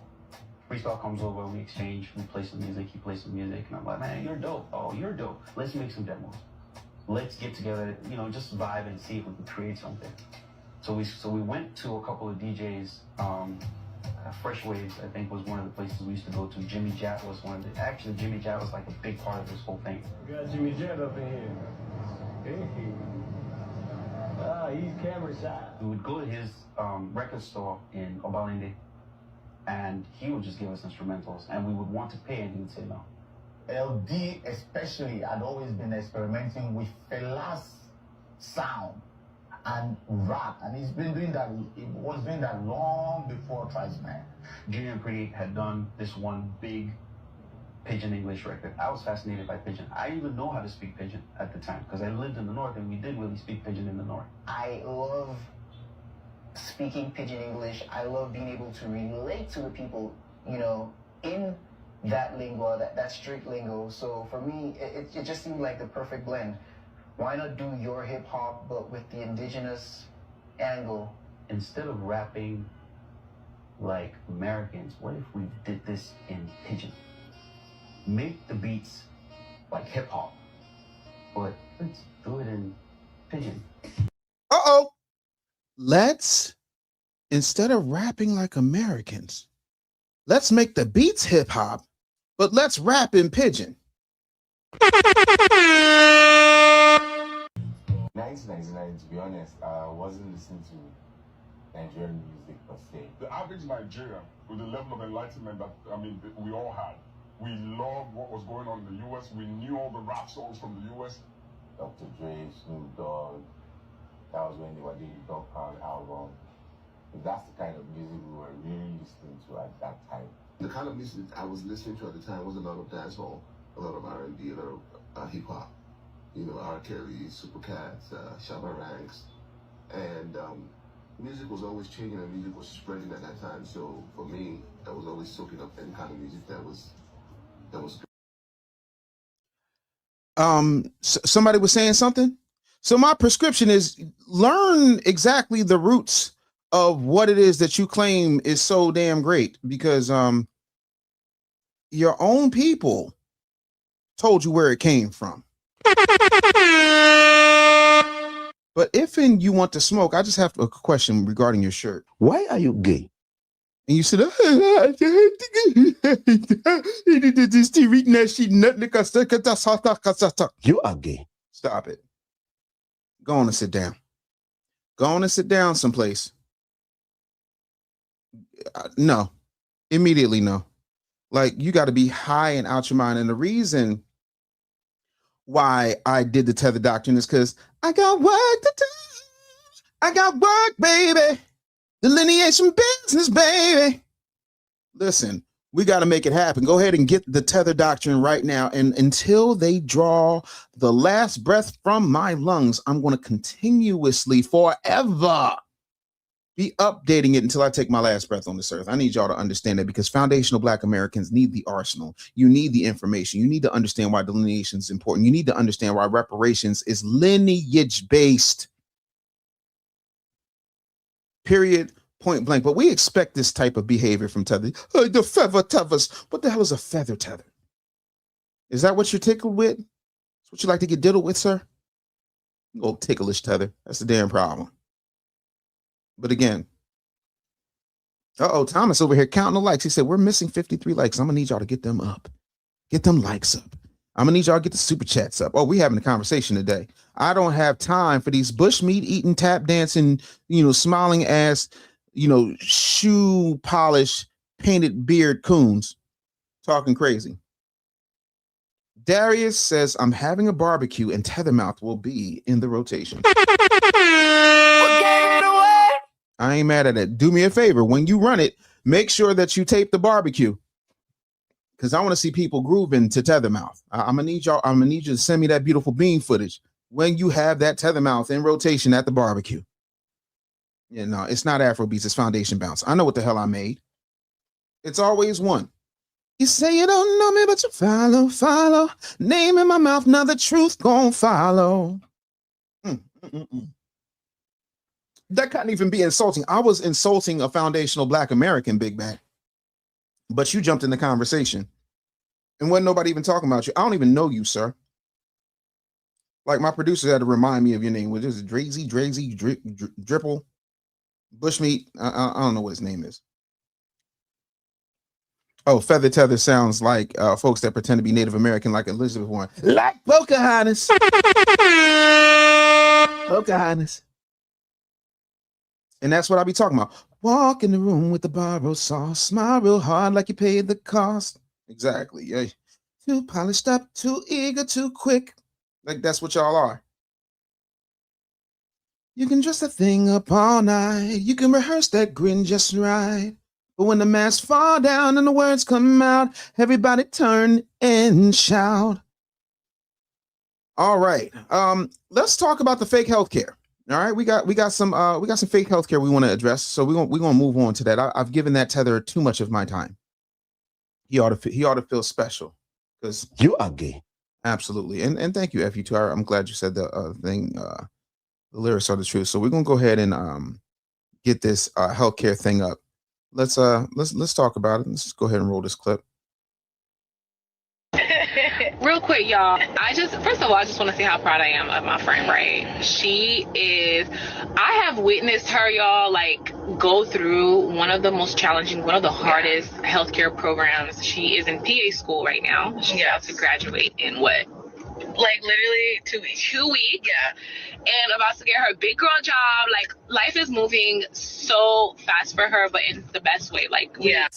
Freestyle comes over, we exchange, we play some music, he plays some music, and I'm like, man, you're dope. Oh, you're dope. Let's make some demos. Let's get together, just vibe and see if we can create something. So we went to a couple of DJs. Fresh Waves, I think, was one of the places we used to go to. Jimmy Jat was one of the. Actually, Jimmy Jat was like a big part of this whole thing. We got Jimmy Jat up in here. Hey. He's camera shy. We would go to his record store in Obalende, and he would just give us instrumentals, and we would want to pay, and he would say no. LD especially had always been experimenting with Fela's sound and rap, and he was doing that long before Tribesmen. Junior and Pretty had done this one big Pidgin English record. I was fascinated by Pidgin. I didn't even know how to speak Pidgin at the time, because I lived in the north, and we did really speak Pidgin in the north. I love speaking Pidgin English. I love being able to relate to the people, in that lingo, that strict lingo. So for me, it just seemed like the perfect blend. Why not do your hip hop, but with the indigenous angle? Instead of rapping like Americans, what if we did this in Pidgin? Make the beats like hip hop, but let's do it in Pidgin. Let's, instead of rapping like Americans, let's make the beats hip hop, but let's rap in Pidgin. 1999, to be honest, I wasn't listening to Nigerian music per se. The average Nigerian, with the level of enlightenment that, we all had, we loved what was going on in the US. We knew all the rap songs from the US. Dr. Dre, Snoop Dogg, that was when they were doing the Dogg Pound album. that's the kind of music we were really listening to at that time. The kind of music I was listening to at the time was a lot of dancehall, a lot of R&B, a lot of hip hop. You know, R. Kelly, Supercats, Shabba Ranks, and music was always changing and music was spreading at that time. So for me, I was always soaking up any kind of music that was good. Somebody was saying something. So my prescription is learn exactly the roots of what it is that you claim is so damn great, because your own people told you where it came from. But if you want to smoke, I just have a question regarding your shirt. Why are you gay? And you said, you are gay. Stop it. Go on and sit down. Go on and sit down someplace. No, immediately no. Like, you got to be high and out your mind. And the reason why I did the tether doctrine is because I got work to do. I got work, baby. Delineation business, baby. Listen, we got to make it happen. Go ahead and get the tether doctrine right now. And until they draw the last breath from my lungs, I'm going to continuously forever be updating it until I take my last breath on this earth. I need y'all to understand that, because foundational Black Americans need the arsenal. You need the information. You need to understand why delineation is important. You need to understand why reparations is lineage based. Period. Point blank. But we expect this type of behavior from tether. The feather tethers. What the hell is a feather tether? Is that what you're tickled with? That's what you like to get diddled with, sir? Oh, ticklish tether. That's the damn problem. But again, Thomas over here counting the likes. He said, we're missing 53 likes. I'm going to need y'all to get them up. Get them likes up. I'm going to need y'all to get the super chats up. Oh, we having a conversation today. I don't have time for these bushmeat eating, tap dancing, smiling ass, shoe polish, painted beard coons talking crazy. Darius says, I'm having a barbecue and Tethermouth will be in the rotation. I ain't mad at it. Do me a favor. When you run it, make sure that you tape the barbecue, because I want to see people grooving to Tethermouth. I'm gonna need y'all. I'm gonna need you to send me that beautiful bean footage when you have that Tethermouth in rotation at the barbecue. Yeah, no, it's not Afrobeats. It's Foundation Bounce. I know what the hell I made. It's always one. You say you don't know me, but you follow. Name in my mouth, now the truth gon' follow. That couldn't even be insulting. I was insulting a foundational Black American, Big Bad. But you jumped in the conversation. And wasn't nobody even talking about you. I don't even know you, sir. Like, my producer had to remind me of your name. Which is Drazy, Dripple, Bushmeat. I don't know what his name is. Oh, Feather Tether sounds like folks that pretend to be Native American, like Elizabeth Warren. Like Pocahontas. Pocahontas. And that's what I be talking about. Walk in the room with the borrowed sauce. Smile real hard like you paid the cost. Exactly. Yeah. Too polished up, too eager, too quick. Like, that's what y'all are. You can dress the thing up all night. You can rehearse that grin just right. But when the masks fall down and the words come out, everybody turn and shout. All right. Let's talk about the fake healthcare. All right, we got some fake healthcare we want to address, so we're gonna move on to that. I've given that tether too much of my time. He ought to feel special, because you are gay. Absolutely, and thank you, FU2. I'm glad you said the thing. The lyrics are the truth. So we're gonna go ahead and get this healthcare thing up. Let's talk about it. Let's go ahead and roll this clip. Real quick, y'all. First of all, I just want to say how proud I am of my friend, right? I have witnessed her, y'all, like, go through one of the most challenging, one of the hardest healthcare programs. She is in PA school right now. She's about to graduate in what? Like, literally 2 weeks. 2 weeks. Yeah. And about to get her big girl job. Like, life is moving so fast for her, but in the best way. Like, yeah.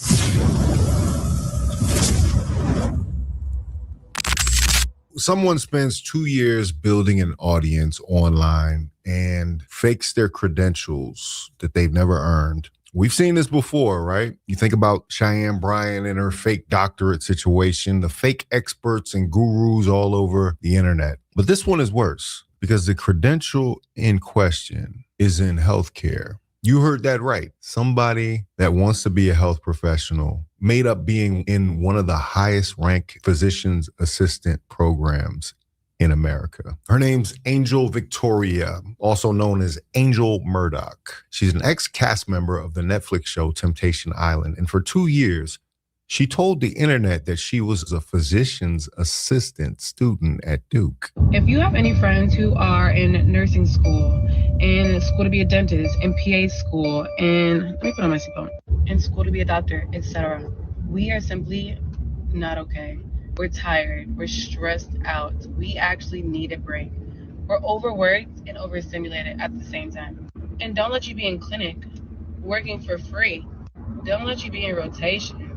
Someone spends 2 years building an audience online and fakes their credentials that they've never earned. We've seen this before, right? You think about Cheyenne Bryan and her fake doctorate situation, the fake experts and gurus all over the internet. But this one is worse because the credential in question is in healthcare. You heard that right. Somebody that wants to be a health professional made up being in one of the highest ranked physician's assistant programs in America. Her name's Angel Victoria, also known as Angel Murdoch. She's an ex-cast member of the Netflix show Temptation Island. And for 2 years, she told the internet that she was a physician's assistant student at Duke. If you have any friends who are in nursing school, in school to be a dentist, in PA school, and let me put on my seatbelt, in school to be a doctor, etc., we are simply not okay. We're tired. We're stressed out. We actually need a break. We're overworked and overstimulated at the same time. And don't let you be in clinic working for free. Don't let you be in rotation.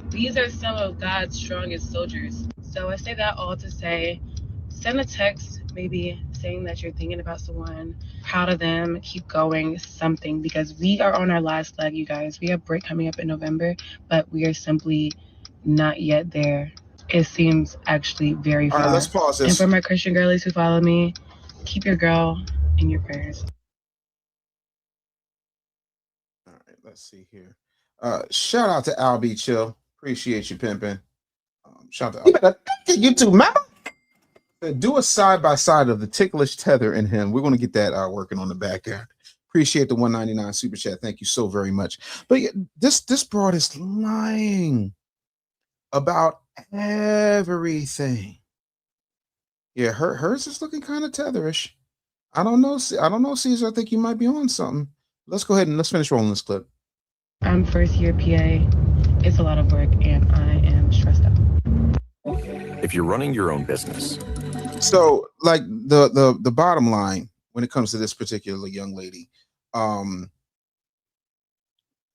These are some of God's strongest soldiers. So I say that all to say, send a text, maybe saying that you're thinking about someone, proud of them, keep going, something, because we are on our last leg, you guys. We have break coming up in November, but we are simply not yet there. It seems actually very far. All right, let's pause this. And for my Christian girlies who follow me, keep your girl in your prayers. All right, let's see here. Shout out to Al B. Chill. Appreciate you, pimping. Shout out to YouTube, mama. Do a side-by-side of the ticklish tether in him. We're going to get that working on the back end. Appreciate the 199 super chat. Thank you so very much. But yeah, this broad is lying about everything. Yeah, hers is looking kind of tetherish. I don't know, Caesar. I think you might be on something. Let's go ahead and let's finish rolling this clip. I'm first year PA. It's a lot of work and I am stressed out. If you're running your own business. So like the bottom line when it comes to this particular young lady,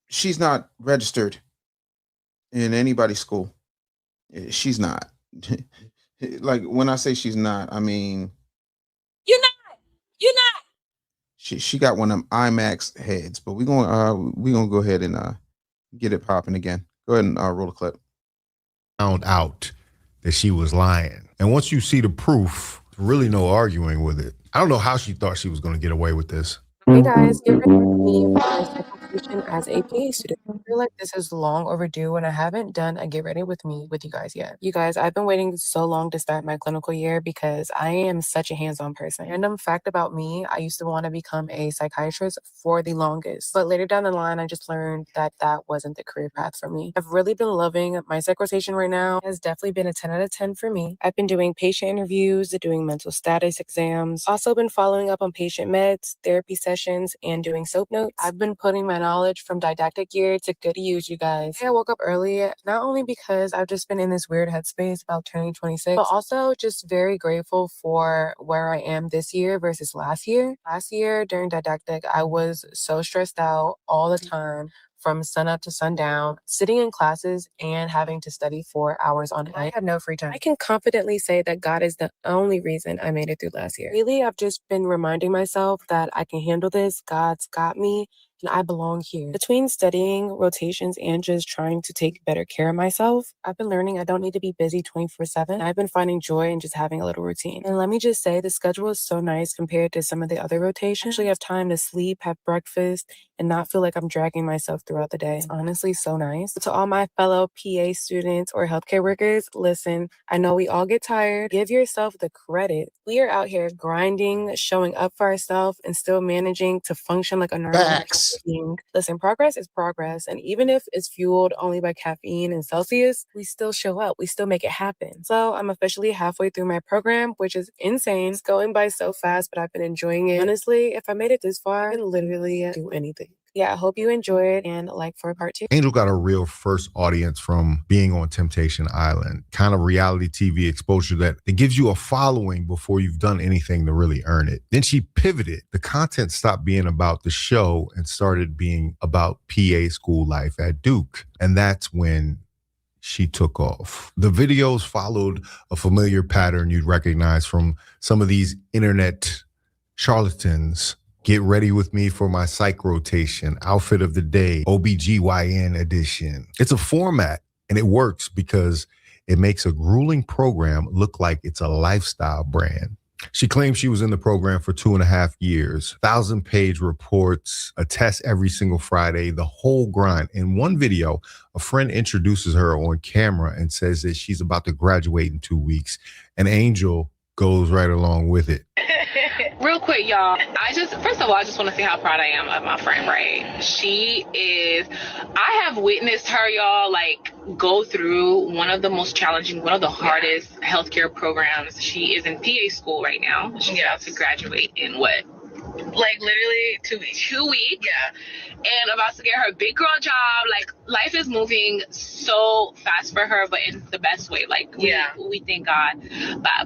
she's not registered in anybody's school. She's not. Like when I say she's not, I mean you're not. She got one of them IMAX heads, but we're gonna go ahead and get it popping again. Go ahead and roll the clip. Found out that she was lying. And once you see the proof, really no arguing with it. I don't know how she thought she was going to get away with this. Hey guys, get ready with me for my certification as a PA student. I feel like this is long overdue and I haven't done a get ready with me with you guys yet. You guys, I've been waiting so long to start my clinical year because I am such a hands-on person. Random fact about me, I used to want to become a psychiatrist for the longest. But later down the line, I just learned that that wasn't the career path for me. I've really been loving my psych rotation right now. It has definitely been a 10 out of 10 for me. I've been doing patient interviews, doing mental status exams, also been following up on patient meds, therapy sessions, and doing soap notes. I've been putting my knowledge from didactic year to good use, you guys. I woke up early, not only because I've just been in this weird headspace about turning 26, but also just very grateful for where I am this year versus last year. Last year during didactic, I was so stressed out all the time, from sunup to sundown, sitting in classes and having to study 4 hours on end. I had no free time. I can confidently say that God is the only reason I made it through last year. Really, I've just been reminding myself that I can handle this. God's got me and I belong here. Between studying, rotations, and just trying to take better care of myself, I've been learning I don't need to be busy 24/7. I've been finding joy in just having a little routine. And let me just say, the schedule is so nice compared to some of the other rotations. I actually have time to sleep, have breakfast, and not feel like I'm dragging myself throughout the day. It's honestly so nice. To all my fellow PA students or healthcare workers, listen, I know we all get tired. Give yourself the credit. We are out here grinding, showing up for ourselves, and still managing to function like a normal being. Listen, progress is progress. And even if it's fueled only by caffeine and Celsius, we still show up. We still make it happen. So I'm officially halfway through my program, which is insane. It's going by so fast, but I've been enjoying it. Honestly, if I made it this far, I can literally do anything. Yeah, I hope you enjoy it and like for part 2. Angel got a real first audience from being on Temptation Island, kind of reality TV exposure that it gives you a following before you've done anything to really earn it. Then she pivoted. The content stopped being about the show and started being about PA school life at Duke. And that's when she took off. The videos followed a familiar pattern you'd recognize from some of these internet charlatans. Get ready with me for my psych rotation, outfit of the day, OBGYN edition. It's a format, and it works because it makes a grueling program look like it's a lifestyle brand. She claims she was in the program for 2.5 years, 1,000-page reports, a test every single Friday, the whole grind. In one video, a friend introduces her on camera and says that she's about to graduate in 2 weeks. An angel goes right along with it. Real quick, y'all. First of all, I just want to say how proud I am of my friend, right? I have witnessed her, y'all, like go through one of the most challenging, one of the hardest healthcare programs. She is in PA school right now. She's about to graduate in what? Like literally 2 weeks. 2 weeks. Yeah. And about to get her big girl job. Like life is moving so fast for her, but in the best way. Like we thank God.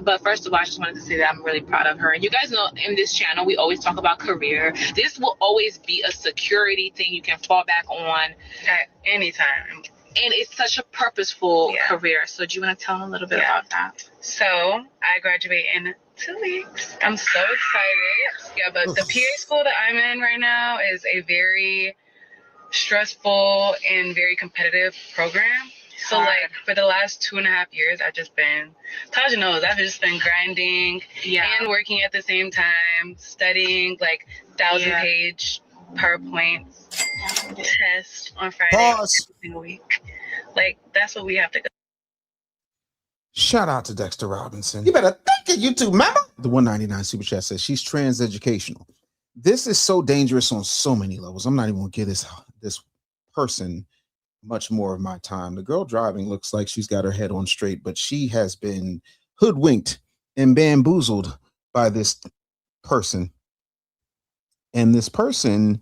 But first of all, I just wanted to say that I'm really proud of her. And you guys know in this channel, we always talk about career. This will always be a security thing you can fall back on at any time. And it's such a purposeful career. So do you want to tell them a little bit about that? So I graduate in 2 weeks. I'm so excited. Yeah, but the PA school that I'm in right now is a very stressful and very competitive program. So like for the last 2.5 years, I've just been, Taja knows, I've just been grinding and working at the same time, studying like 1,000-page PowerPoint test on Friday every single week. Like that's what we have to go. Shout out to Dexter Robinson. You better thank it, YouTube, mama. The 199 super chat says she's trans educational. This is so dangerous on so many levels. I'm not even gonna give this person much more of my time. The girl driving looks like she's got her head on straight, but she has been hoodwinked and bamboozled by this person. And this person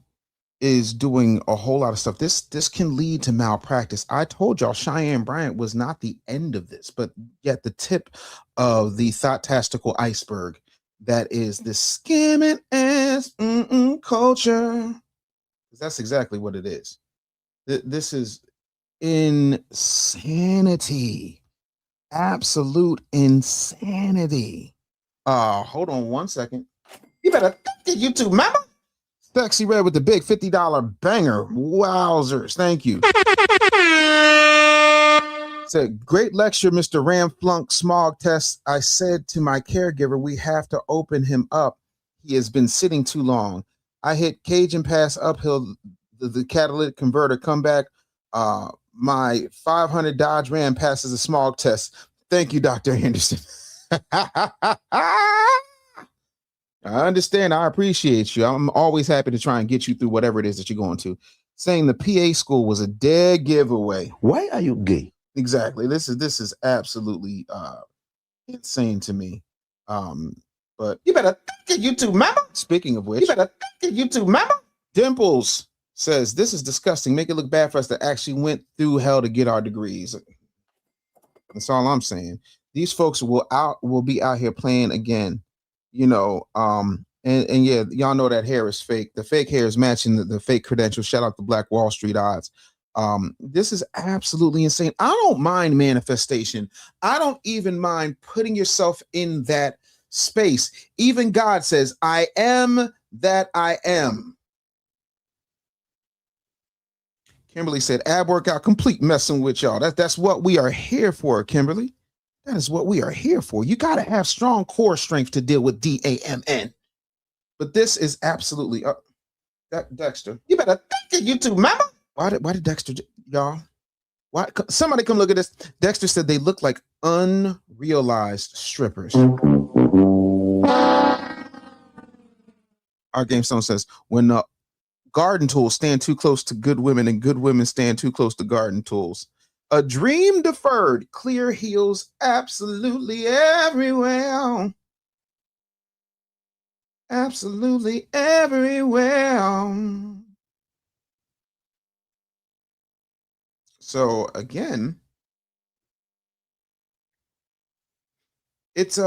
is doing a whole lot of stuff. This can lead to malpractice. I told y'all Cheyenne Bryant was not the end of this, but yet the tip of the thought-tastical iceberg that is this scamming ass culture. That's exactly what it is. This is insanity. Absolute insanity. Hold on one second. You better get YouTube, mama. Sexy Red with the big $50 banger. Wowzers. Thank you. Said, great lecture, Mr. Ramflunk smog test. I said to my caregiver, we have to open him up. He has been sitting too long. I hit Cajun pass uphill, the catalytic converter, come back. My 500 Dodge Ram passes a smog test. Thank you, Dr. Anderson. I understand. I appreciate you. I'm always happy to try and get you through whatever it is that you're going to. Saying the PA school was a dead giveaway. Why are you gay? Exactly. This is absolutely insane to me. But you better get YouTube, mama. Speaking of which, you better get YouTube, mama. Dimples says this is disgusting. Make it look bad for us that actually went through hell to get our degrees. That's all I'm saying. These folks will be out here playing again. You know, and yeah, y'all know that hair is fake. The fake hair is matching the fake credentials. Shout out to Black Wall Street odds. This is absolutely insane. I don't mind manifestation. I don't even mind putting yourself in that space. Even God says, I am that I am. Kimberly said, ab workout complete, messing with y'all. That's what we are here for, Kimberly. That is what we are here for. You got to have strong core strength to deal with D.A.M.N. But this is absolutely Dexter. You better thank it, YouTube, mama. Why did Dexter, y'all? Why? Somebody come look at this. Dexter said they look like unrealized strippers. Our Game Stone says when the garden tools stand too close to good women and good women stand too close to garden tools. A dream deferred, clear heels absolutely everywhere. Absolutely everywhere. So again, it's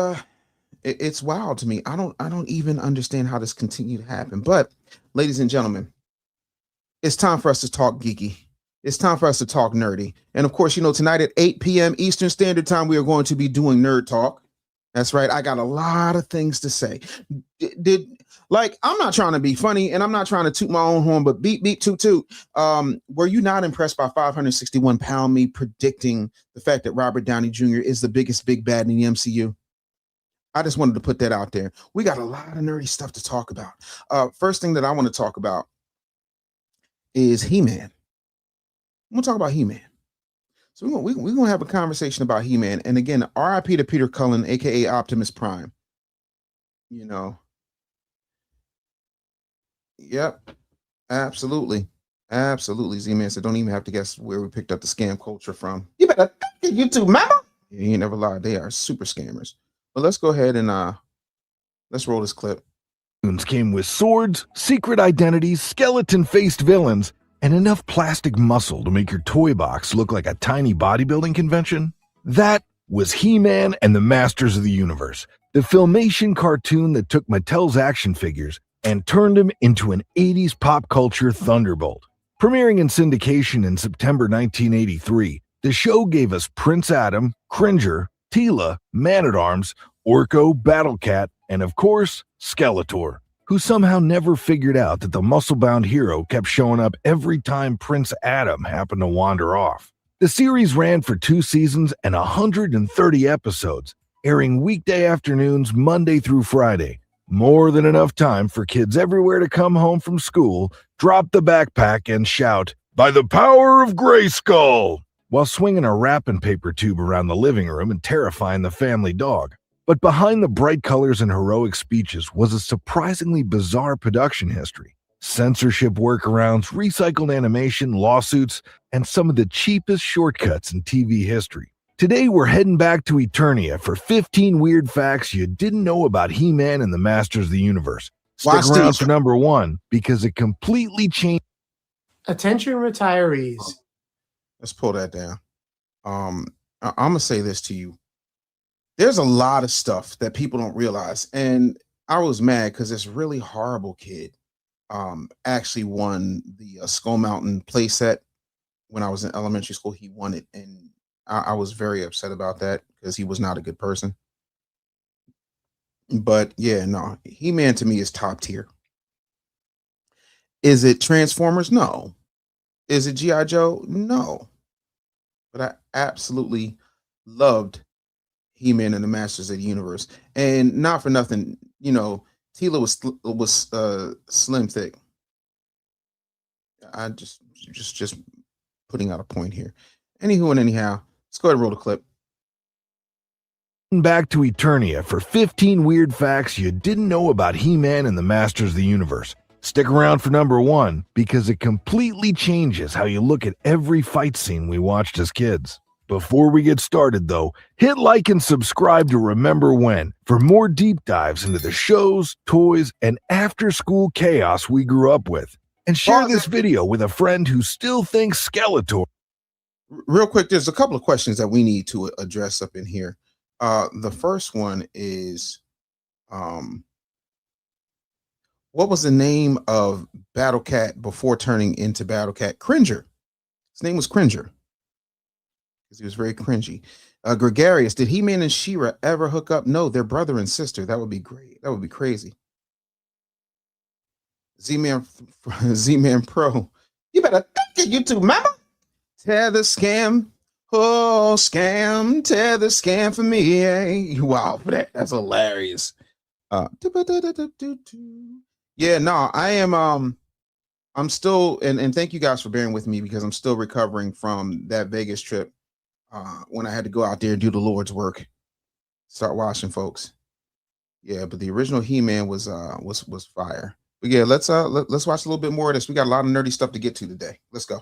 wild to me. I don't even understand how this continued to happen. But ladies and gentlemen, it's time for us to talk geeky. it's time for us to talk nerdy. And of course, you know, tonight at 8 p.m. Eastern Standard Time, we are going to be doing Nerd Talk. That's right. I got a lot of things to say. I'm not trying to be funny and I'm not trying to toot my own horn, but beep, beep, toot, toot. Were you not impressed by 561-pound me predicting the fact that Robert Downey Jr. is the biggest big bad in the MCU? I just wanted to put that out there. We got a lot of nerdy stuff to talk about. First thing that I want to talk about is He-Man. I'm going to talk about He-Man. So we're going to have a conversation about He-Man. And again, RIP to Peter Cullen, a.k.a. Optimus Prime. You know. Yep. Absolutely. Absolutely. Z-Man said, don't even have to guess where we picked up the scam culture from. You better think YouTube, mama. You ain't never lied. They are super scammers. But let's go ahead and let's roll this clip. Came with swords, secret identities, skeleton-faced villains, and enough plastic muscle to make your toy box look like a tiny bodybuilding convention? That was He-Man and the Masters of the Universe, the Filmation cartoon that took Mattel's action figures and turned them into an 80s pop culture thunderbolt. Premiering in syndication in September 1983, the show gave us Prince Adam, Cringer, Teela, Man-at-Arms, Orko, Battle-Cat, and of course, Skeletor, who somehow never figured out that the muscle-bound hero kept showing up every time Prince Adam happened to wander off. The series ran for 2 seasons and 130 episodes, airing weekday afternoons Monday through Friday. More than enough time for kids everywhere to come home from school, drop the backpack, and shout, "By the power of Grayskull!" while swinging a wrapping paper tube around the living room and terrifying the family dog. But behind the bright colors and heroic speeches was a surprisingly bizarre production history. Censorship workarounds, recycled animation, lawsuits, and some of the cheapest shortcuts in TV history. Today we're heading back to Eternia for 15 weird facts you didn't know about He-Man and the Masters of the Universe. Stick around for number 1 because it completely changed. Attention retirees. Let's pull that down. I'm going to say this to you. There's a lot of stuff that people don't realize. And I was mad because this really horrible kid actually won the Skull Mountain playset when I was in elementary school. He won it. And I was very upset about that because he was not a good person. But yeah, no, He-Man to me is top tier. Is it Transformers? No. Is it G.I. Joe? No. But I absolutely loved He-Man and the Masters of the Universe, and not for nothing, you know, Teela was slim thick. I just putting out a point here. Anywho and anyhow, let's go ahead and roll the clip. Back to Eternia for 15 weird facts you didn't know about He-Man and the Masters of the Universe. Stick around for number 1 because it completely changes how you look at every fight scene we watched as kids. Before we get started, though, hit like and subscribe to Remember When for more deep dives into the shows, toys, and after-school chaos we grew up with. And share this video with a friend who still thinks Skeletor. Real quick, there's a couple of questions that we need to address up in here. The first one is, what was the name of Battle-Cat before turning into Battle-Cat? Cringer. His name was Cringer. He was very cringy. Gregarious, did He-Man and She-Ra ever hook up? No, they're brother and sister. That would be great. That would be crazy. Z-Man Pro. You better think it, YouTube, mama. Tear the scam. Oh, scam. Tear the scam for me. Eh? Wow, that's hilarious. Yeah, no, I am I'm still and thank you guys for bearing with me because I'm still recovering from that Vegas trip. When I had to go out there and do the Lord's work, start watching, folks. Yeah, but the original He-Man was fire. But yeah, let's watch a little bit more of this. We got a lot of nerdy stuff to get to today. Let's go.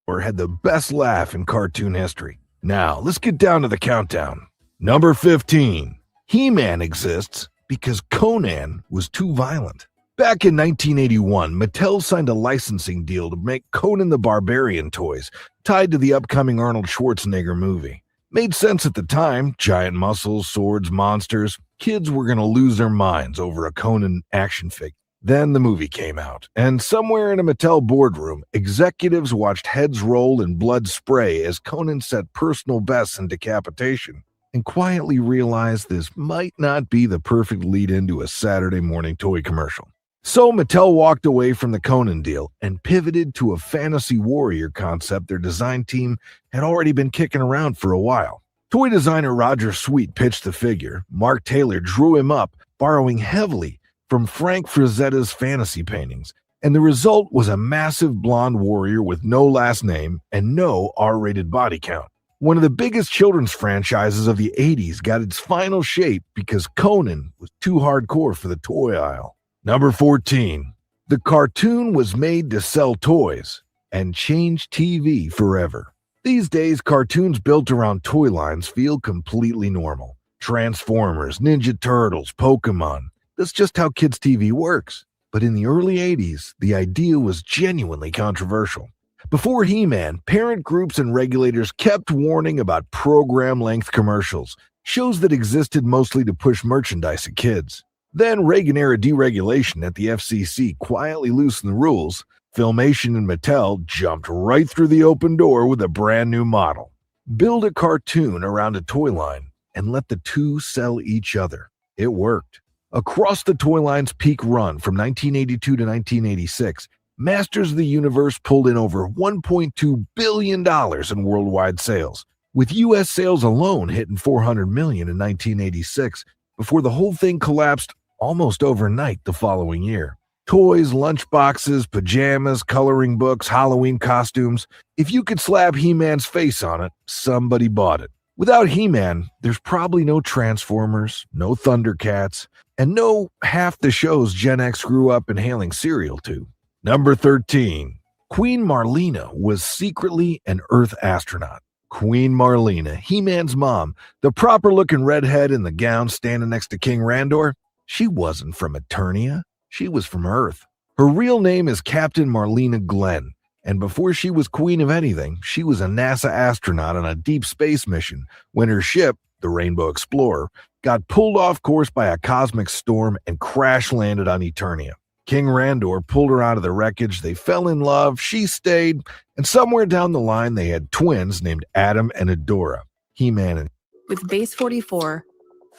Or had the best laugh in cartoon history. Now let's get down to the countdown. Number 15. He-Man exists because Conan was too violent. Back in 1981, Mattel signed a licensing deal to make Conan the Barbarian toys tied to the upcoming Arnold Schwarzenegger movie. Made sense at the time. Giant muscles, swords, monsters. Kids were going to lose their minds over a Conan action figure. Then the movie came out, and somewhere in a Mattel boardroom, executives watched heads roll and blood spray as Conan set personal bests in decapitation, and quietly realized this might not be the perfect lead-in to a Saturday morning toy commercial. So Mattel walked away from the Conan deal and pivoted to a fantasy warrior concept their design team had already been kicking around for a while. Toy designer Roger Sweet pitched the figure. Mark Taylor drew him up, borrowing heavily from Frank Frazetta's fantasy paintings, and the result was a massive blonde warrior with no last name and no R-rated body count. One of the biggest children's franchises of the 80s got its final shape because Conan was too hardcore for the toy aisle. Number 14. The cartoon was made to sell toys and change TV forever. These days, cartoons built around toy lines feel completely normal. Transformers, Ninja Turtles, Pokemon. That's just how kids' TV works. But in the early 80s, the idea was genuinely controversial. Before He-Man, parent groups and regulators kept warning about program-length commercials, shows that existed mostly to push merchandise at kids. Then Reagan-era deregulation at the FCC quietly loosened the rules. Filmation and Mattel jumped right through the open door with a brand new model. Build a cartoon around a toy line and let the two sell each other. It worked. Across the toy line's peak run from 1982 to 1986, Masters of the Universe pulled in over $1.2 billion in worldwide sales, with U.S. sales alone hitting $400 million in 1986 before the whole thing collapsed almost overnight the following year. Toys, lunchboxes, pajamas, coloring books, Halloween costumes. If you could slap He-Man's face on it, somebody bought it. Without He-Man, there's probably no Transformers, no Thundercats, and no half the shows Gen X grew up inhaling cereal to. Number 13. Queen Marlena was secretly an Earth astronaut. Queen Marlena, He-Man's mom, the proper-looking redhead in the gown standing next to King Randor, she wasn't from Eternia. She was from Earth. Her real name is Captain Marlena Glenn, and before she was queen of anything, she was a NASA astronaut on a deep space mission when her ship, the Rainbow Explorer, got pulled off course by a cosmic storm and crash-landed on Eternia. King Randor pulled her out of the wreckage, they fell in love, she stayed, and somewhere down the line they had twins named Adam and Adora. He-Man and... With base 44,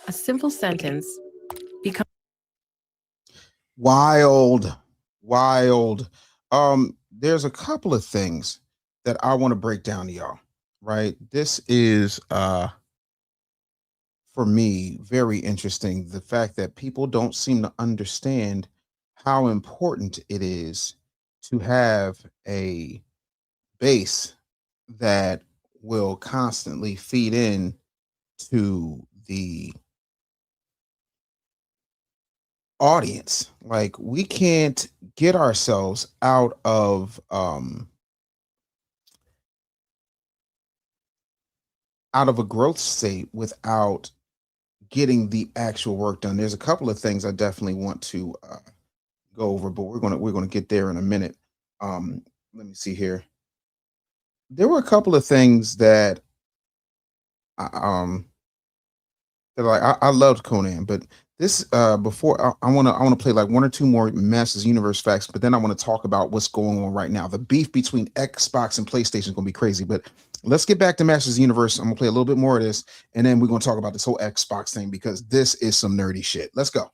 a simple sentence becomes... Wild. There's a couple of things that I want to break down to y'all, right? This is, for me, very interesting. The fact that people don't seem to understand how important it is to have a base that will constantly feed in to the audience. Like, we can't get ourselves out of a growth state without getting the actual work done. There's a couple of things I definitely want to go over, but we're gonna get there in a minute. Let me see here. There were a couple of things that I loved Conan, but this before I want to play like one or two more Masters Universe facts, but then I want to talk about what's going on right now. The beef between Xbox and PlayStation is going to be crazy, but let's get back to Masters Universe. I'm gonna play a little bit more of this, and then we're gonna talk about this whole Xbox thing because this is some nerdy shit. Let's go.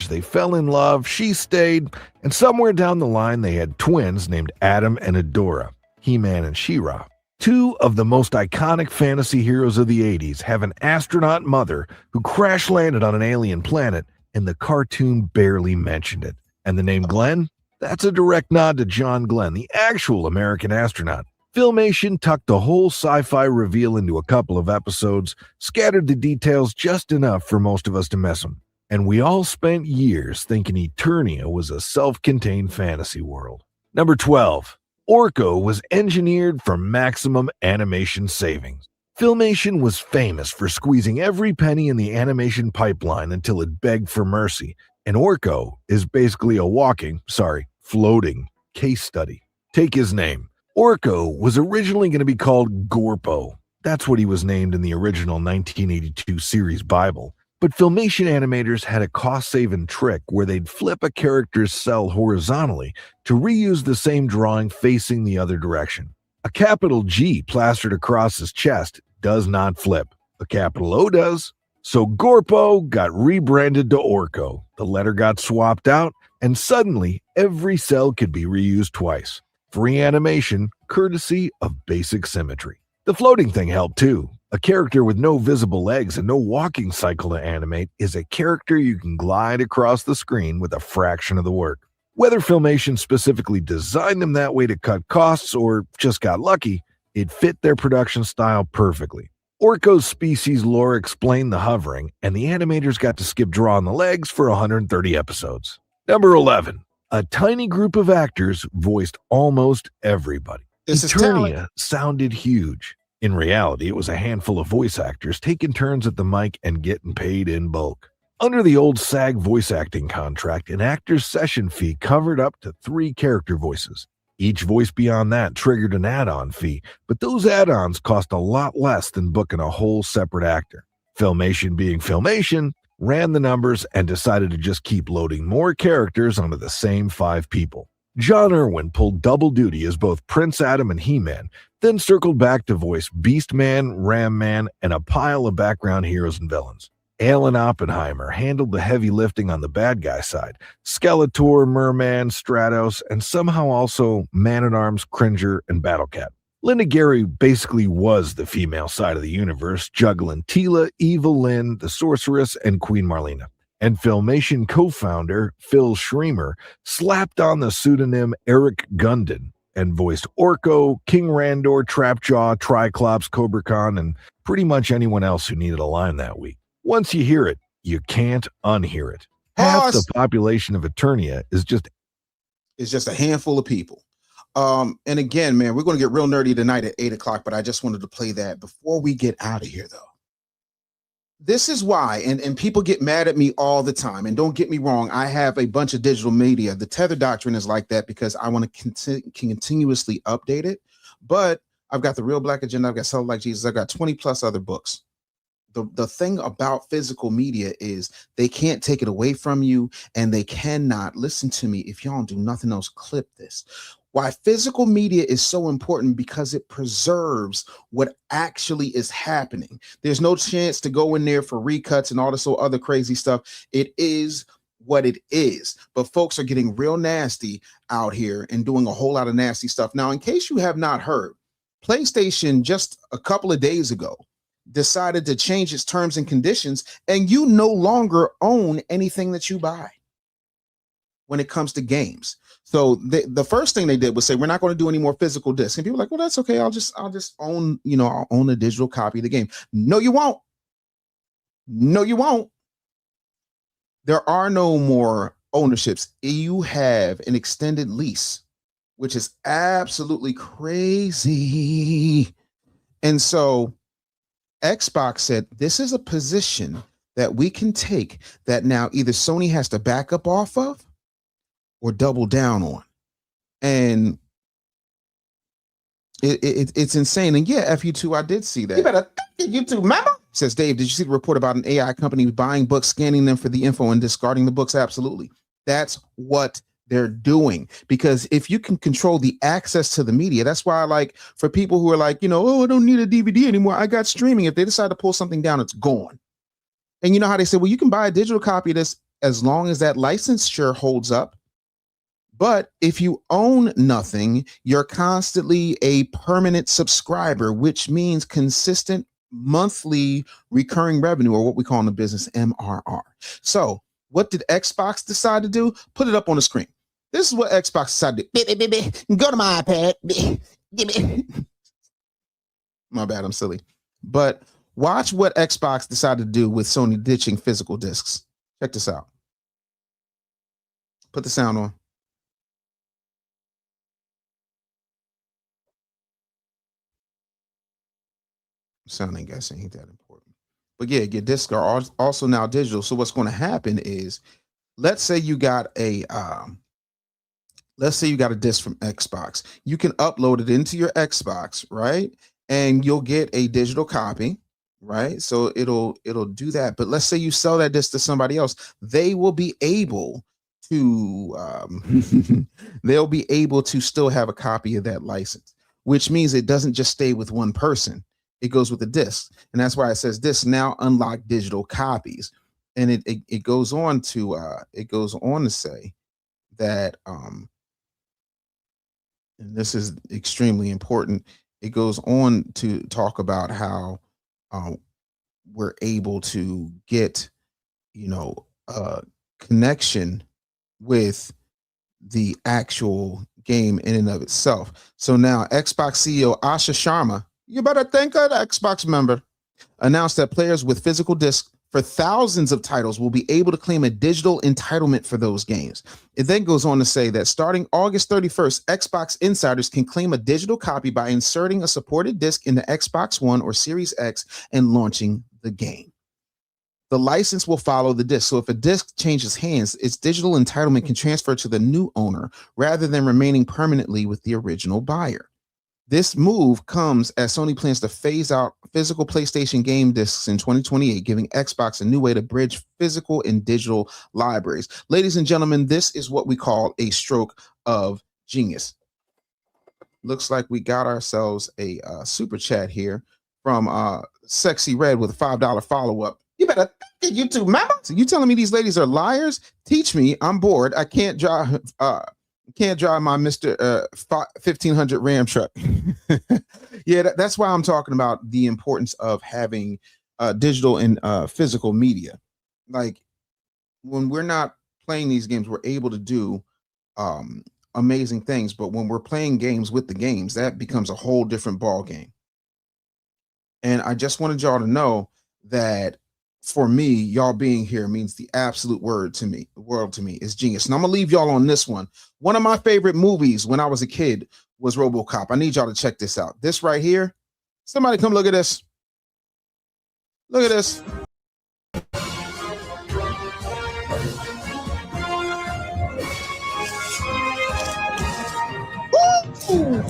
They fell in love, she stayed, and somewhere down the line they had twins named Adam and Adora, He-Man and She-Ra. Two of the most iconic fantasy heroes of the 80s have an astronaut mother who crash-landed on an alien planet, and the cartoon barely mentioned it. And the name Glenn? That's a direct nod to John Glenn, the actual American astronaut. Filmation tucked the whole sci-fi reveal into a couple of episodes, scattered the details just enough for most of us to miss them. And we all spent years thinking Eternia was a self-contained fantasy world. Number 12. Orko was engineered for maximum animation savings. Filmation was famous for squeezing every penny in the animation pipeline until it begged for mercy, and Orko is basically a floating case study. Take his name. Orko was originally going to be called Gorpo. That's what he was named in the original 1982 series Bible. But Filmation animators had a cost-saving trick where they'd flip a character's cell horizontally to reuse the same drawing facing the other direction. A capital G plastered across his chest does not flip. A capital O does. So Gorpo got rebranded to Orko. The letter got swapped out, and suddenly every cell could be reused twice. Free animation, courtesy of basic symmetry. The floating thing helped too. A character with no visible legs and no walking cycle to animate is a character you can glide across the screen with a fraction of the work. Whether Filmation specifically designed them that way to cut costs or just got lucky, it fit their production style perfectly. Orko's species lore explained the hovering, and the animators got to skip drawing the legs for 130 episodes. Number 11. A tiny group of actors voiced almost everybody. Eternia sounded huge. In reality, it was a handful of voice actors taking turns at the mic and getting paid in bulk. Under the old SAG voice acting contract, an actor's session fee covered up to 3 character voices. Each voice beyond that triggered an add-on fee, but those add-ons cost a lot less than booking a whole separate actor. Filmation being Filmation, ran the numbers and decided to just keep loading more characters onto the same 5 people. John Irwin pulled double duty as both Prince Adam and He-Man, then circled back to voice Beastman, Ram-Man, and a pile of background heroes and villains. Alan Oppenheimer handled the heavy lifting on the bad guy side. Skeletor, Merman, Stratos, and somehow also Man-at-Arms, Cringer, and Battlecat. Linda Gary basically was the female side of the universe, juggling Tila, Evil Lynn, the Sorceress, and Queen Marlena. And Filmation co-founder Phil Schremer slapped on the pseudonym Eric Gundon and voiced Orko, King Randor, Trapjaw, Triclops, Cobra Khan, and pretty much anyone else who needed a line that week. Once you hear it, you can't unhear it. Half the population of Eternia is just a handful of people. And again, man, we're going to get real nerdy tonight at 8 o'clock, but I just wanted to play that before we get out of here, though. This is why, and people get mad at me all the time, and don't get me wrong, I have a bunch of digital media. The Tether Doctrine is like that because I want to continuously update it, but I've got the Real Black Agenda, I've got Sell Like Jesus, I've got 20 plus other books. The thing about physical media is they can't take it away from you, and they cannot, listen to me, if y'all don't do nothing else, clip this. Why physical media is so important, because it preserves what actually is happening. There's no chance to go in there for recuts and all this other crazy stuff. It is what it is. But folks are getting real nasty out here and doing a whole lot of nasty stuff. Now, in case you have not heard, PlayStation just a couple of days ago decided to change its terms and conditions, and you no longer own anything that you buy when it comes to games. So the first thing they did was say, we're not going to do any more physical discs. And people were like, well, that's okay. I'll just own, I'll own a digital copy of the game. No, you won't. No, you won't. There are no more ownerships. You have an extended lease, which is absolutely crazy. And so Xbox said, this is a position that we can take that now either Sony has to back up off of or double down on. And it's insane. And yeah, FU2, I did see that. You better YouTube, remember? Says Dave, did you see the report about an AI company buying books, scanning them for the info, and discarding the books? Absolutely. That's what they're doing. Because if you can control the access to the media, that's why I like, for people who are like, oh, I don't need a DVD anymore, I got streaming. If they decide to pull something down, it's gone. And you know how they say, well, you can buy a digital copy of this as long as that licensure holds up. But if you own nothing, you're constantly a permanent subscriber, which means consistent monthly recurring revenue, or what we call in the business MRR. So what did Xbox decide to do? Put it up on the screen. This is what Xbox decided to do. Go to my iPad. My bad, I'm silly. But watch what Xbox decided to do with Sony ditching physical discs. Check this out. Put the sound on. Sound ain't guessing ain't that important. But yeah, your discs are also now digital. So what's going to happen is, let's say you got a disc from Xbox. You can upload it into your Xbox, right? And you'll get a digital copy. right? So it'll do that. But let's say you sell that disc to somebody else, they will be able to they'll be able to still have a copy of that license, which means it doesn't just stay with one person. It goes with the disc, and that's why it says disc now unlock digital copies. And it goes on to say that and this is extremely important. It goes on to talk about how we're able to get, a connection with the actual game in and of itself. So now Xbox CEO Asha Sharma, you better thank her, the Xbox member, announced that players with physical discs for thousands of titles will be able to claim a digital entitlement for those games. It then goes on to say that starting August 31st, Xbox insiders can claim a digital copy by inserting a supported disc in the Xbox One or Series X and launching the game. The license will follow the disc. So if a disc changes hands, its digital entitlement can transfer to the new owner rather than remaining permanently with the original buyer. This move comes as Sony plans to phase out physical PlayStation game discs in 2028, giving Xbox a new way to bridge physical and digital libraries. Ladies and gentlemen, this is what we call a stroke of genius. Looks like we got ourselves a super chat here from Sexy Red with a $5 follow-up. You better get YouTube, mama. So you telling me these ladies are liars? Teach me. I'm bored. I can't drive my Mr. 1500 Ram truck. Yeah, that's why I'm talking about the importance of having digital and physical media. Like when we're not playing these games, we're able to do amazing things. But when we're playing games with the games, that becomes a whole different ball game. And I just wanted y'all to know that for me, y'all being here means the absolute world to me. Is genius. And I'm gonna leave y'all on this one. One of my favorite movies when I was a kid was RoboCop. I need y'all to check this out. This right here. Somebody come look at this. Look at this. Woo!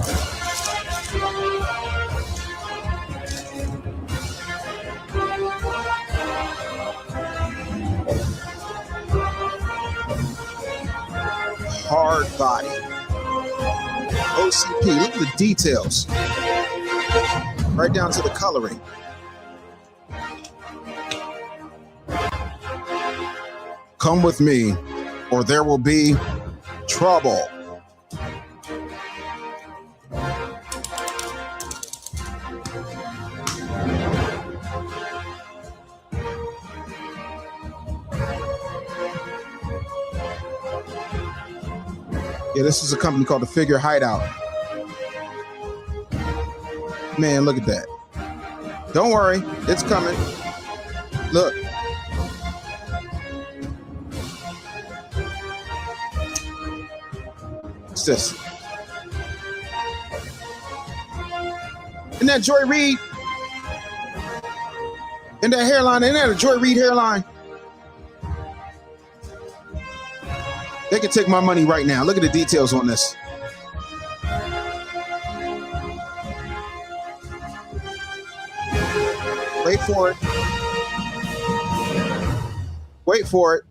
Hard body. OCP, look at the details. Right down to the coloring. Come with me, or there will be trouble. Yeah, this is a company called the Figure Hideout. Man, look at that. Don't worry, it's coming. Look. What's this? Isn't that Joy Reid? Isn't that hairline? Isn't that a Joy Reid hairline? They can take my money right now. Look at the details on this. Wait for it. Wait for it.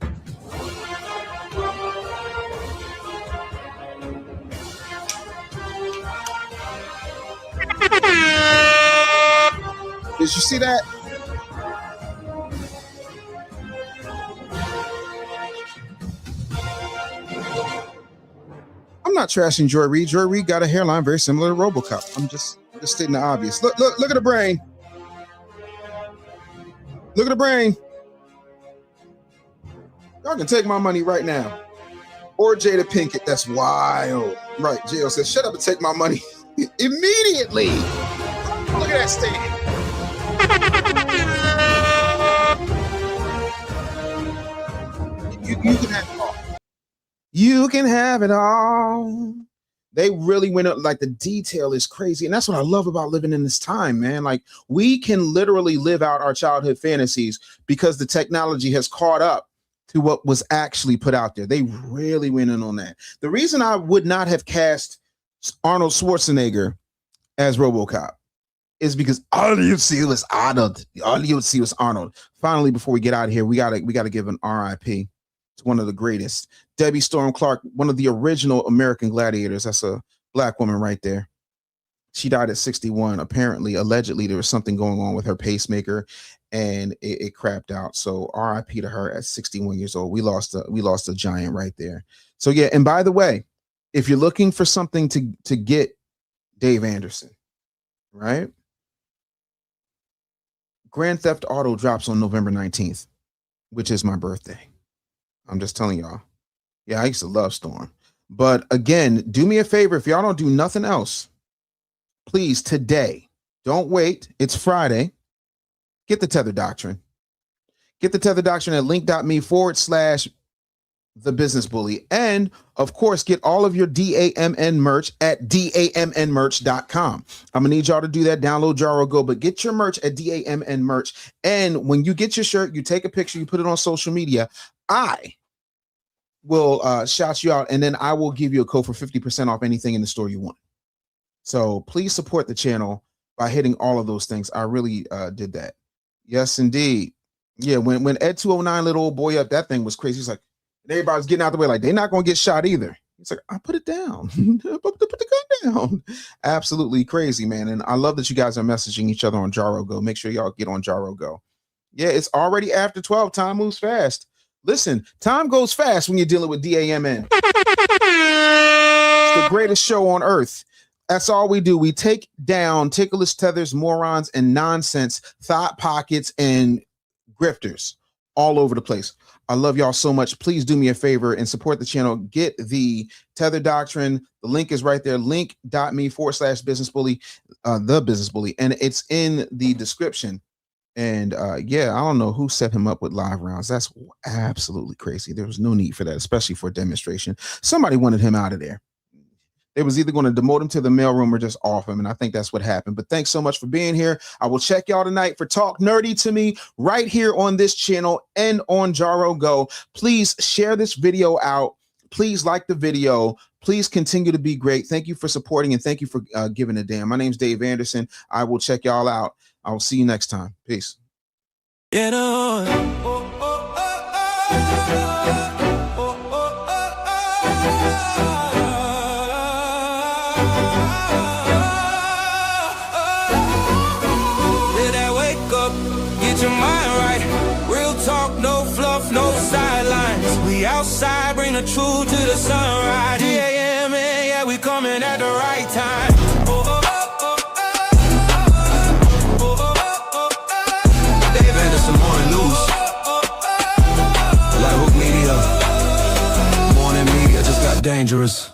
Did you see that? I'm not trashing Joy Reid. Joy Reid got a hairline very similar to RoboCop. I'm just stating the obvious. Look at the brain. Look at the brain. Y'all can take my money right now. Or Jada Pinkett. That's wild. Right. J.O. says, shut up and take my money immediately. Look at that stand. You can have it all. You can have it all. They really went up, like the detail is crazy. And that's what I love about living in this time, man. Like we can literally live out our childhood fantasies because the technology has caught up to what was actually put out there. They really went in on that. The reason I would not have cast Arnold Schwarzenegger as RoboCop is because all you see was Arnold. All you see was Arnold. Finally, before we get out of here, we gotta give an RIP to one of the greatest. Debbie Storm Clark, one of the original American gladiators. That's a black woman right there. She died at 61. Apparently, allegedly, there was something going on with her pacemaker, and it crapped out. So RIP to her at 61 years old. We lost a giant right there. So yeah, and by the way, if you're looking for something to get Dave Anderson, right? Grand Theft Auto drops on November 19th, which is my birthday. I'm just telling y'all. Yeah, I used to love Storm. But again, do me a favor. If y'all don't do nothing else, please today, don't wait. It's Friday. Get the Tether Doctrine. Get the Tether Doctrine at link.me/thebusinessbully. And of course, get all of your D.A.M.N merch at DAMNmerch.com. I'm gonna need y'all to do that. Download Jaro Go, but get your merch at D.A.M.N merch. And when you get your shirt, you take a picture, you put it on social media. I will shout you out, and then I will give you a code for 50% off anything in the store you want. So please support the channel by hitting all of those things. I really did that. Yes, indeed. Yeah, when Ed 209 lit old boy up, that thing was crazy. He's like, everybody's getting out the way, like they're not gonna get shot either. He's like, I put it down. Put the gun down. Absolutely crazy, man. And I love that you guys are messaging each other on Jaro Go. Make sure y'all get on Jaro Go. Yeah, it's already after 12. Time moves fast. Listen, time goes fast when you're dealing with D.A.M.N. It's the greatest show on earth. That's all we do. We take down ticklish tethers, morons, and nonsense, thought pockets, and grifters all over the place. I love y'all so much. Please do me a favor and support the channel. Get the Tether Doctrine. The link is right there. Link.me/businessbully, the business bully. And it's in the description. And yeah, I don't know who set him up with live rounds. That's absolutely crazy. There was no need for that, especially for a demonstration. Somebody wanted him out of there. They was either going to demote him to the mailroom or just off him. And I think that's what happened. But thanks so much for being here. I will check y'all tonight for Talk Nerdy to Me right here on this channel and on Jaro Go. Please share this video out. Please like the video. Please continue to be great. Thank you for supporting, and thank you for giving a damn. My name's Dave Anderson. I will check y'all out. I will see you next time. Peace. Get on. Get your mind right. Real talk, no fluff, no sidelines. We outside, bring the truth to the sunrise. D.A.M.N, yeah, we coming at the right time. Dave Anderson, morning news. Like Hook Media. Morning media just got dangerous.